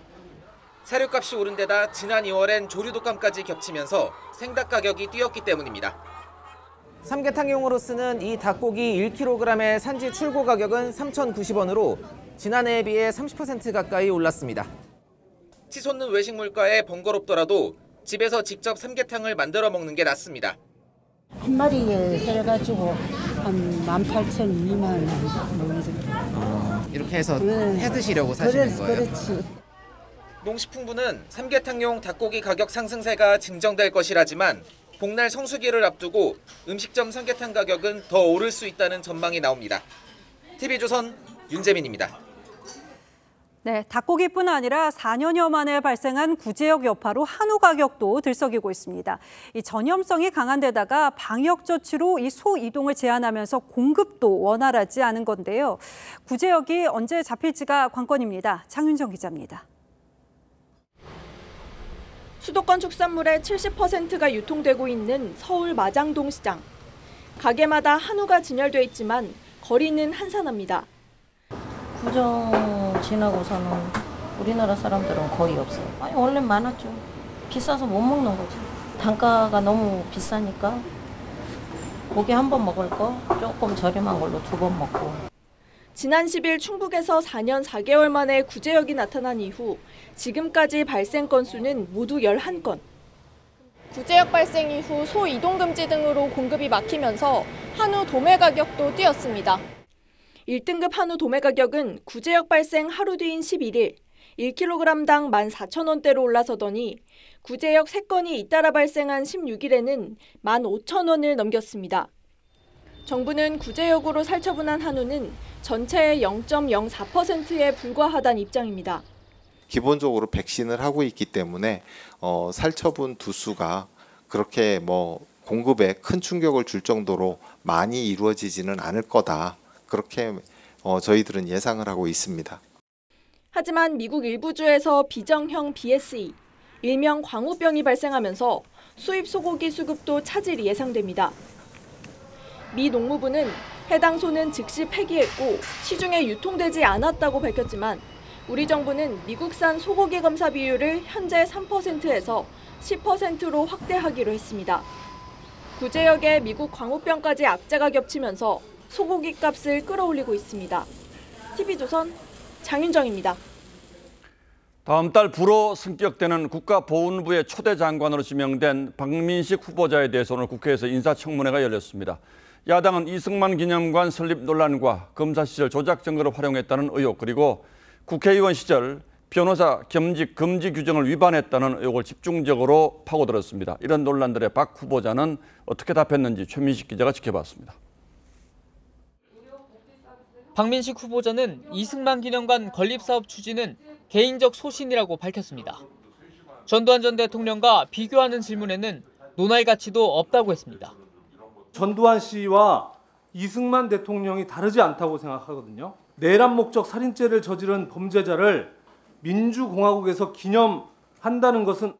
사료값이 오른 데다 지난 2월엔 조류독감까지 겹치면서 생닭 가격이 뛰었기 때문입니다. 삼계탕용으로 쓰는 이 닭고기 1kg의 산지 출고 가격은 3,090원으로 지난해에 비해 30% 가까이 올랐습니다. 치솟는 외식 물가에 번거롭더라도 집에서 직접 삼계탕을 만들어 먹는 게 낫습니다. 한 마리에 해가지고 한 18,000원, 2만 원 뭐 이렇게. 이렇게 해서 해 드시려고 사시는 거예요? 그렇지. 농식품부는 삼계탕용 닭고기 가격 상승세가 진정될 것이라지만 복날 성수기를 앞두고 음식점 삼계탕 가격은 더 오를 수 있다는 전망이 나옵니다. TV조선 윤재민입니다. 네, 닭고기뿐 아니라 4년여 만에 발생한 구제역 여파로 한우 가격도 들썩이고 있습니다. 이 전염성이 강한 데다가 방역 조치로 이 소 이동을 제한하면서 공급도 원활하지 않은 건데요. 구제역이 언제 잡힐지가 관건입니다. 장윤정 기자입니다. 수도권 축산물의 70%가 유통되고 있는 서울 마장동 시장. 가게마다 한우가 진열돼 있지만 거리는 한산합니다. 구정 지나고서는 우리나라 사람들은 거의 없어요. 아니 원래 많았죠. 비싸서 못 먹는 거지. 단가가 너무 비싸니까 고기 한 번 먹을 거 조금 저렴한 걸로 2번 먹고. 지난 10일 충북에서 4년 4개월 만에 구제역이 나타난 이후 지금까지 발생 건수는 모두 11건. 구제역 발생 이후 소 이동 금지 등으로 공급이 막히면서 한우 도매 가격도 뛰었습니다. 1등급 한우 도매 가격은 구제역 발생 하루 뒤인 11일 1kg당 14,000원대로 올라서더니 구제역 3건이 잇따라 발생한 16일에는 15,000원을 넘겼습니다. 정부는 구제역으로 살처분한 한우는 전체의 0.04%에 불과하다는 입장입니다. 기본적으로 백신을 하고 있기 때문에 살처분 두수가 그렇게 공급에 큰 충격을 줄 정도로 많이 이루어지지는 않을 거다. 그렇게 저희들은 예상을 하고 있습니다. 하지만 미국 일부 주에서 비정형 BSE, 일명 광우병이 발생하면서 수입 소고기 수급도 차질이 예상됩니다. 미 농무부는 해당 소는 즉시 폐기했고 시중에 유통되지 않았다고 밝혔지만 우리 정부는 미국산 소고기 검사 비율을 현재 3%에서 10%로 확대하기로 했습니다. 구제역에 미국 광우병까지 악재가 겹치면서 소고기 값을 끌어올리고 있습니다. TV조선 장윤정입니다. 다음 달 불어 승격되는 국가보훈부의 초대 장관으로 지명된 박민식 후보자에 대해서 오늘 국회에서 인사청문회가 열렸습니다. 야당은 이승만 기념관 설립 논란과 검사 시절 조작 증거를 활용했다는 의혹, 그리고 국회의원 시절 변호사 겸직 금지 규정을 위반했다는 의혹을 집중적으로 파고들었습니다. 이런 논란들에 박 후보자는 어떻게 답했는지 최민식 기자가 지켜봤습니다. 박민식 후보자는 이승만 기념관 건립사업 추진은 개인적 소신이라고 밝혔습니다. 전두환 전 대통령과 비교하는 질문에는 논할 가치도 없다고 했습니다. 전두환 씨와 이승만 대통령이 다르지 않다고 생각하거든요. 내란 목적 살인죄를 저지른 범죄자를 민주공화국에서 기념한다는 것은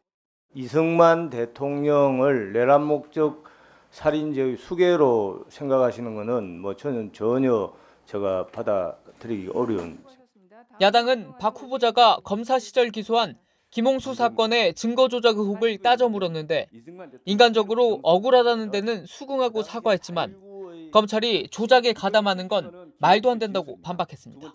이승만 대통령을 내란 목적 살인죄의 수괴로 생각하시는 것은 저는 전혀 제가 받아들이기 어려운. 야당은 박 후보자가 검사 시절 기소한 김홍수 사건의 증거 조작 의혹을 따져 물었는데 인간적으로 억울하다는 데는 수긍하고 사과했지만 검찰이 조작에 가담하는 건 말도 안 된다고 반박했습니다.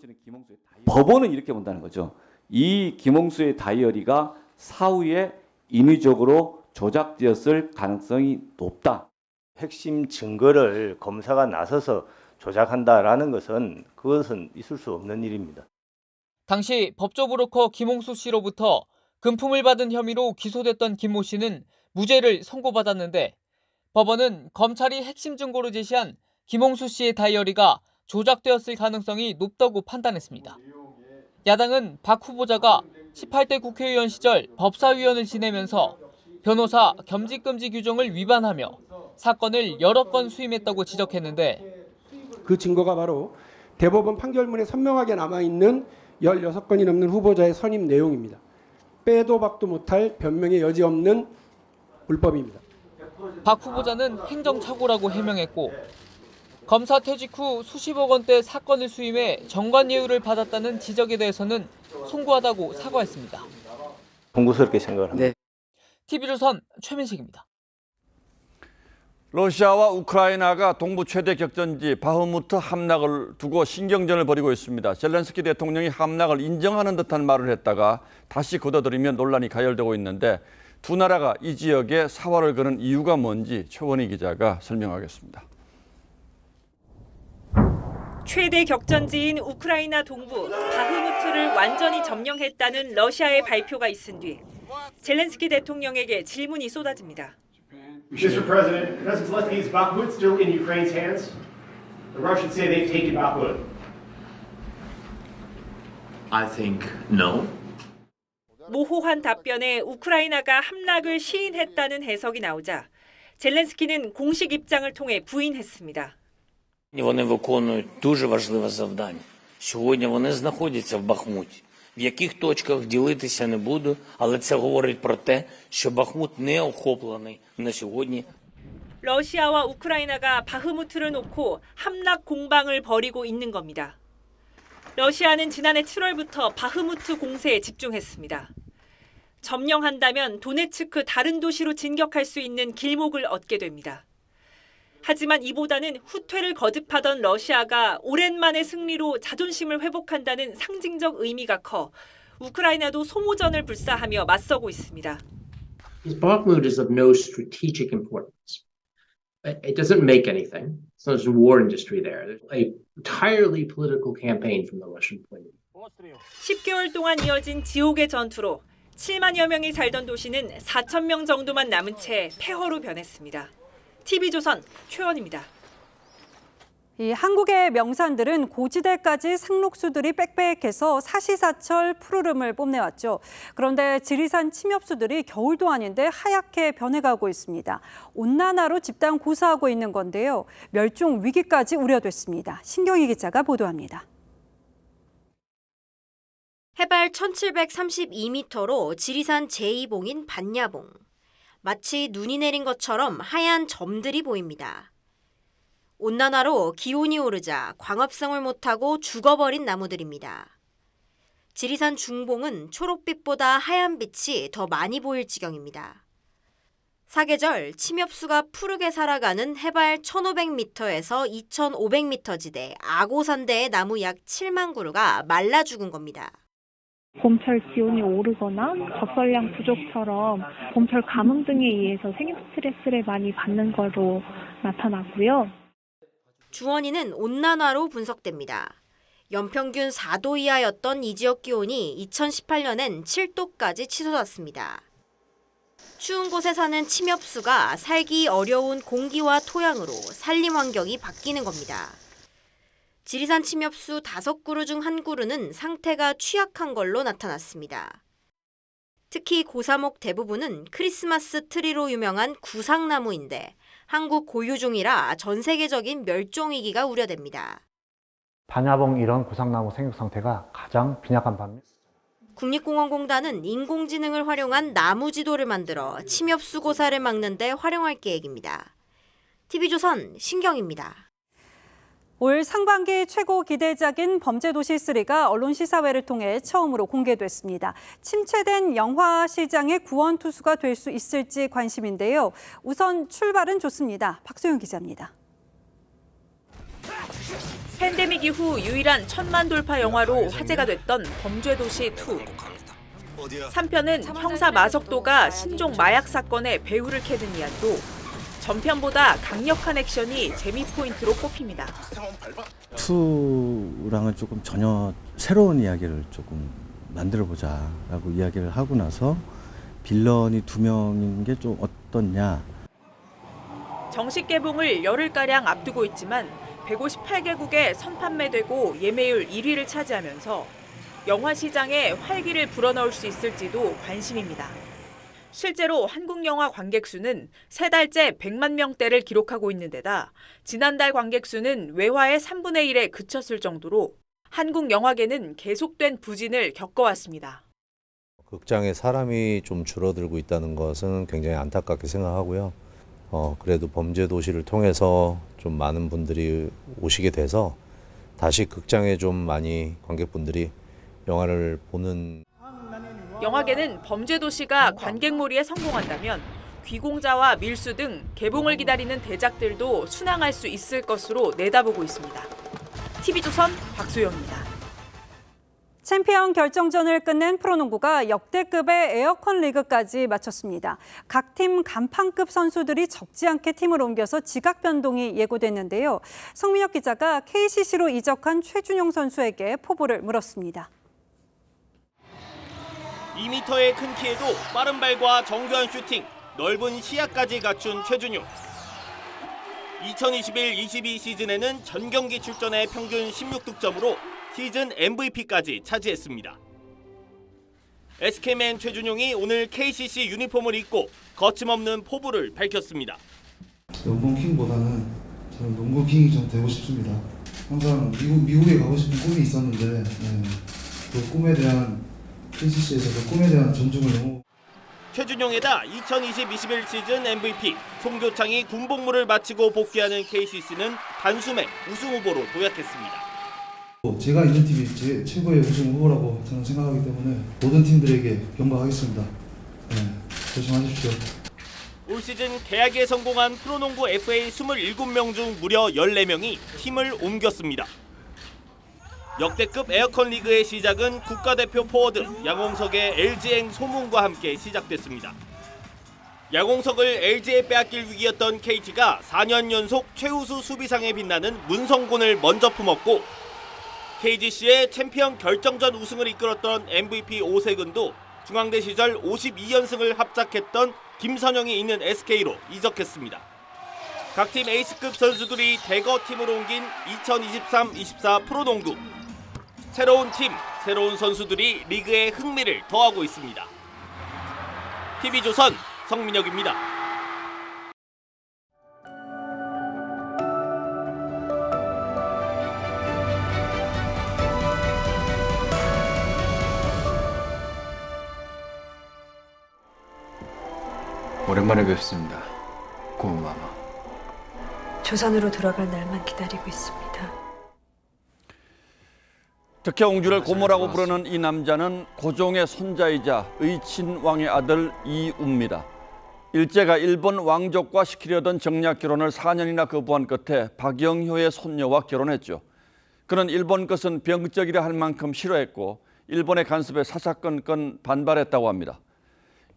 법원은 이렇게 본다는 거죠. 이 김홍수의 다이어리가 사후에 인위적으로 조작되었을 가능성이 높다. 핵심 증거를 검사가 나서서 조작한다라는 것은 그것은 있을 수 없는 일입니다. 당시 법조브로커 김홍수 씨로부터 금품을 받은 혐의로 기소됐던 김모 씨는 무죄를 선고받았는데 법원은 검찰이 핵심 증거로 제시한 김홍수 씨의 다이어리가 조작되었을 가능성이 높다고 판단했습니다. 야당은 박 후보자가 18대 국회의원 시절 법사위원을 지내면서 변호사 겸직금지 규정을 위반하며 사건을 여러 건 수임했다고 지적했는데 그 증거가 바로 대법원 판결문에 선명하게 남아있는 16건이 넘는 후보자의 선임 내용입니다. 빼도 박도 못할 변명의 여지 없는 불법입니다. 박 후보자는 행정착오라고 해명했고 검사 퇴직 후 수십억 원대 사건을 수임해 정관예우를 받았다는 지적에 대해서는 송구하다고 사과했습니다. 송구스럽게 생각을 합니다. TV조선 최민식입니다. 러시아와 우크라이나가 동부 최대 격전지 바흐무트 함락을 두고 신경전을 벌이고 있습니다. 젤렌스키 대통령이 함락을 인정하는 듯한 말을 했다가 다시 걷어들이며 논란이 가열되고 있는데 두 나라가 이 지역에 사활을 거는 이유가 뭔지 최원희 기자가 설명하겠습니다. 최대 격전지인 우크라이나 동부 바흐무트를 완전히 점령했다는 러시아의 발표가 있은 뒤 젤렌스키 대통령에게 질문이 쏟아집니다. Mr. President, President Zelensky, is Bakhmut still in Ukraine's hands? The Russians say they've taken Bakhmut. I think no. 모호한 답변에 우크라이나가 함락을 시인했다는 해석이 나오자 젤렌스키는 공식 입장을 통해 부인했습니다. Вони виконують дуже важливе завдання. Сьогодні вони знаходяться в Бахмуті. В яких точках ділитися не буду, але це говорить про те, що Бахмут не охоплений на сьогодні. 러시아와 우크라이나가 바흐무트를 놓고 함락 공방을 벌이고 있는 겁니다. 러시아는 지난해 7월부터 바흐무트 공세에 집중했습니다. 점령한다면 도네츠크 다른 도시로 진격할 수 있는 길목을 얻게 됩니다. 하지만 이보다는 후퇴를 거듭하던 러시아가 오랜만의 승리로 자존심을 회복한다는 상징적 의미가 커 우크라이나도 소모전을 불사하며 맞서고 있습니다. Bakhmut is of no strategic importance. It doesn't make anything. So there's a war industry there. There's an entirely political campaign from the Russian point of view. 10개월 동안 이어진 지옥의 전투로 7만여 명이 살던 도시는 4천 명 정도만 남은 채 폐허로 변했습니다. TV조선 최원입니다. 이 한국의 명산들은 고지대까지 상록수들이 빽빽해서 사시사철 푸르름을 뽐내왔죠. 그런데 지리산 침엽수들이 겨울도 아닌데 하얗게 변해가고 있습니다. 온난화로 집단 고사하고 있는 건데요. 멸종 위기까지 우려됐습니다. 신경희 기자가 보도합니다. 해발 1732m로 지리산 제2봉인 반야봉. 마치 눈이 내린 것처럼 하얀 점들이 보입니다. 온난화로 기온이 오르자 광합성을 못하고 죽어버린 나무들입니다. 지리산 중봉은 초록빛보다 하얀 빛이 더 많이 보일 지경입니다. 사계절 침엽수가 푸르게 살아가는 해발 1500m에서 2500m 지대 아고산대의 나무 약 7만 그루가 말라 죽은 겁니다. 봄철 기온이 오르거나 적설량 부족처럼 봄철 가뭄 등에 의해서 생육 스트레스를 많이 받는 거로 나타났고요. 주원인은 온난화로 분석됩니다. 연평균 4도 이하였던 이 지역 기온이 2018년엔 7도까지 치솟았습니다. 추운 곳에 사는 침엽수가 살기 어려운 공기와 토양으로 산림 환경이 바뀌는 겁니다. 지리산 침엽수 5그루 중 1그루는 상태가 취약한 걸로 나타났습니다. 특히 고사목 대부분은 크리스마스 트리로 유명한 구상나무인데 한국 고유종이라 전 세계적인 멸종 위기가 우려됩니다. 반야봉 이런 구상나무 생육 상태가 가장 빈약한 반면 국립공원공단은 인공지능을 활용한 나무 지도를 만들어 침엽수 고사를 막는 데 활용할 계획입니다. TV조선 신경입니다. 올 상반기 최고 기대작인 범죄도시3가 언론 시사회를 통해 처음으로 공개됐습니다. 침체된 영화 시장의 구원 투수가 될 수 있을지 관심인데요. 우선 출발은 좋습니다. 박소영 기자입니다. 팬데믹 이후 유일한 1000만 돌파 영화로 화제가 됐던 범죄도시2. 3편은 형사 마석도가 신종 마약 사건의 배후를 캐는 이야기로 전편보다 강력한 액션이 재미 포인트로 꼽힙니다. 2랑은 조금 전혀 새로운 이야기를 조금 만들어보자라고 이야기를 하고 나서 빌런이 2명인 게 좀 어떻냐. 정식 개봉을 열흘가량 앞두고 있지만 158개국에 선판매되고 예매율 1위를 차지하면서 영화 시장에 활기를 불어넣을 수 있을지도 관심입니다. 실제로 한국 영화 관객 수는 3달째 100만 명대를 기록하고 있는 데다 지난달 관객 수는 외화의 3분의 1에 그쳤을 정도로 한국 영화계는 계속된 부진을 겪어왔습니다. 극장에 사람이 좀 줄어들고 있다는 것은 굉장히 안타깝게 생각하고요. 그래도 범죄 도시를 통해서 좀 많은 분들이 오시게 돼서 다시 극장에 좀 많이 관객분들이 영화를 보는. 영화계는 범죄 도시가 관객몰이에 성공한다면 귀공자와 밀수 등 개봉을 기다리는 대작들도 순항할 수 있을 것으로 내다보고 있습니다. TV조선 박소영입니다. 챔피언 결정전을 끝낸 프로농구가 역대급의 에어컨 리그까지 마쳤습니다. 각 팀 간판급 선수들이 적지 않게 팀을 옮겨서 지각 변동이 예고됐는데요. 성민혁 기자가 KCC로 이적한 최준용 선수에게 포부를 물었습니다. 2m의 큰 키에도 빠른 발과 정교한 슈팅, 넓은 시야까지 갖춘 최준용. 2021-22 시즌에는 전 경기 출전에 평균 16득점으로 시즌 MVP까지 차지했습니다. SK맨 최준용이 오늘 KCC 유니폼을 입고 거침없는 포부를 밝혔습니다. 연봉 킹보다는 저는 농구 킹이 좀 되고 싶습니다. 항상 미국에 가고 싶은 꿈이 있었는데 그 꿈에 대한 KCC에서 그 꿈에 대한 존중을 너무. 최준용에다 2020-21 시즌 MVP 송교창이 군복무를 마치고 복귀하는 KCC는 단숨에 우승 후보로 도약했습니다. 제가 있는 팀이 최고의 우승 후보라고 저는 생각하기 때문에 모든 팀들에게 경고하겠습니다. 조심하십시오. 올 시즌 계약에 성공한 프로농구 FA 27명 중 무려 14명이 팀을 옮겼습니다. 역대급 에어컨 리그의 시작은 국가대표 포워드 양홍석의 LG행 소문과 함께 시작됐습니다. 양홍석을 LG에 빼앗길 위기였던 KT가 4년 연속 최우수 수비상에 빛나는 문성곤을 먼저 품었고 KGC의 챔피언 결정전 우승을 이끌었던 MVP 오세근도 중앙대 시절 52연승을 합작했던 김선영이 있는 SK로 이적했습니다. 각 팀 에이스급 선수들이 대거 팀으로 옮긴 2023-24 프로농구. 새로운 팀, 새로운 선수들이 리그에 흥미를 더하고 있습니다. TV조선 성민혁입니다. 오랜만에 뵙습니다. 고모마마. 조선으로 돌아갈 날만 기다리고 있습니다. 덕혜옹주를 고모라고 부르는 이 남자는 고종의 손자이자 의친왕의 아들 이우입니다. 일제가 일본 왕족과 시키려던 정략 결혼을 4년이나 거부한 끝에 박영효의 손녀와 결혼했죠. 그는 일본 것은 병적이라 할 만큼 싫어했고 일본의 간섭에 사사건건 반발했다고 합니다.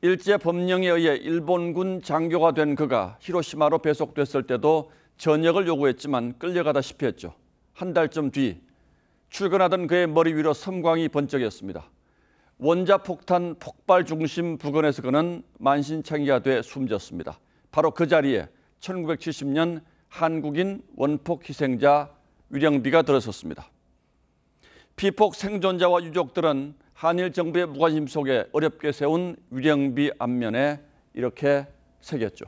일제 법령에 의해 일본군 장교가 된 그가 히로시마로 배속됐을 때도 전역을 요구했지만 끌려가다시피 했죠. 한 달쯤 뒤 출근하던 그의 머리 위로 섬광이 번쩍였습니다. 원자폭탄 폭발 중심 부근에서 그는 만신창이가 돼 숨졌습니다. 바로 그 자리에 1970년 한국인 원폭 희생자 위령비가 들어섰습니다. 피폭 생존자와 유족들은 한일 정부의 무관심 속에 어렵게 세운 위령비 앞면에 이렇게 새겼죠.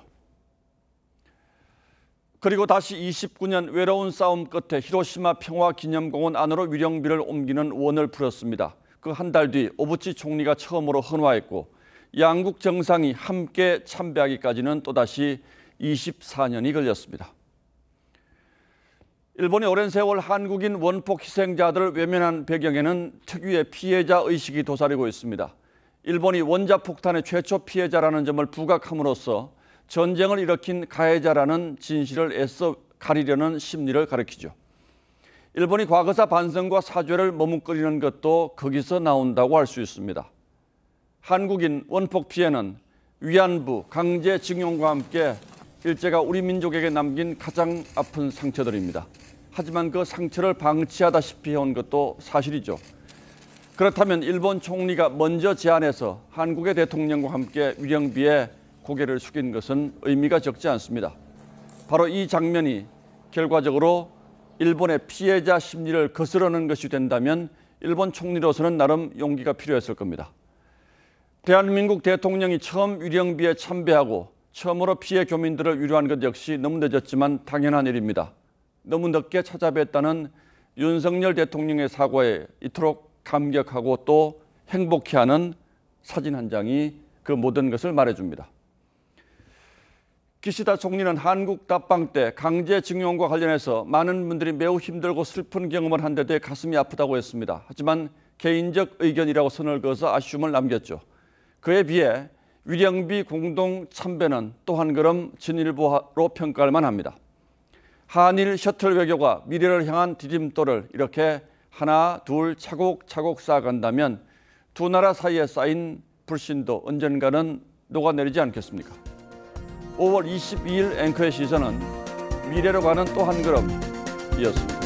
그리고 다시 29년 외로운 싸움 끝에 히로시마 평화기념공원 안으로 위령비를 옮기는 원을 풀었습니다. 그 한 달 뒤 오부치 총리가 처음으로 헌화했고 양국 정상이 함께 참배하기까지는 또다시 24년이 걸렸습니다. 일본이 오랜 세월 한국인 원폭 희생자들을 외면한 배경에는 특유의 피해자 의식이 도사리고 있습니다. 일본이 원자폭탄의 최초 피해자라는 점을 부각함으로써 전쟁을 일으킨 가해자라는 진실을 애써 가리려는 심리를 가리키죠. 일본이 과거사 반성과 사죄를 머뭇거리는 것도 거기서 나온다고 할 수 있습니다. 한국인 원폭 피해는 위안부, 강제징용과 함께 일제가 우리 민족에게 남긴 가장 아픈 상처들입니다. 하지만 그 상처를 방치하다시피 해온 것도 사실이죠. 그렇다면 일본 총리가 먼저 제안해서 한국의 대통령과 함께 위령비에 고개를 숙인 것은 의미가 적지 않습니다. 바로 이 장면이 결과적으로 일본의 피해자 심리를 거스르는 것이 된다면 일본 총리로서는 나름 용기가 필요했을 겁니다. 대한민국 대통령이 처음 위령비에 참배하고 처음으로 피해 교민들을 위로한 것 역시 너무 늦었지만 당연한 일입니다. 너무 늦게 찾아뵀다는 윤석열 대통령의 사과에 이토록 감격하고 또 행복해하는 사진 한 장이 그 모든 것을 말해줍니다. 기시다 총리는 한국 답방 때 강제징용과 관련해서 많은 분들이 매우 힘들고 슬픈 경험을 한 데 대해 가슴이 아프다고 했습니다. 하지만 개인적 의견이라고 선을 그어서 아쉬움을 남겼죠. 그에 비해 위령비 공동 참배는 또 한 걸음 진일보로 평가할 만합니다. 한일 셔틀 외교가 미래를 향한 디딤돌을 이렇게 하나 둘 차곡차곡 쌓아간다면 두 나라 사이에 쌓인 불신도 언젠가는 녹아내리지 않겠습니까? 5월 22일 앵커의 시선은 미래로 가는 또 한 걸음이었습니다.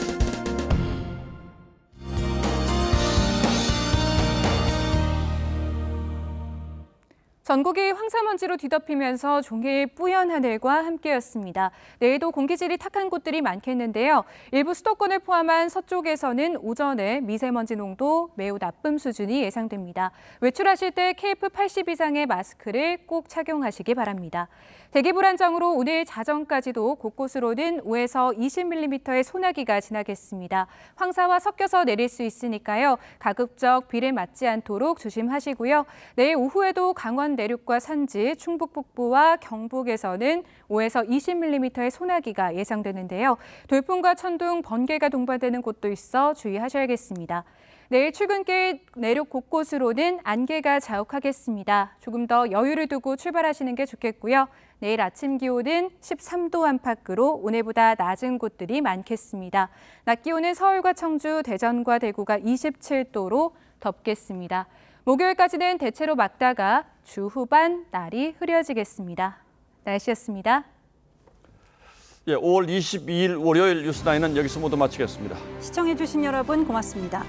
전국이 황사먼지로 뒤덮이면서 종일 뿌연 하늘과 함께였습니다. 내일도 공기질이 탁한 곳들이 많겠는데요. 일부 수도권을 포함한 서쪽에서는 오전에 미세먼지 농도 매우 나쁨 수준이 예상됩니다. 외출하실 때 KF80 이상의 마스크를 꼭 착용하시기 바랍니다. 대기 불안정으로 오늘 자정까지도 곳곳으로는 5에서 20mm의 소나기가 지나겠습니다. 황사와 섞여서 내릴 수 있으니까요. 가급적 비를 맞지 않도록 조심하시고요. 내일 오후에도 강원 내륙과 산지, 충북 북부와 경북에서는 5에서 20mm의 소나기가 예상되는데요. 돌풍과 천둥, 번개가 동반되는 곳도 있어 주의하셔야겠습니다. 내일 출근길 내륙 곳곳으로는 안개가 자욱하겠습니다. 조금 더 여유를 두고 출발하시는 게 좋겠고요. 내일 아침 기온은 13도 안팎으로 오늘보다 낮은 곳들이 많겠습니다. 낮 기온은 서울과 청주, 대전과 대구가 27도로 덥겠습니다. 목요일까지는 대체로 맑다가 주 후반 날이 흐려지겠습니다. 날씨였습니다. 5월 22일 월요일 뉴스9는 여기서 모두 마치겠습니다. 시청해주신 여러분 고맙습니다.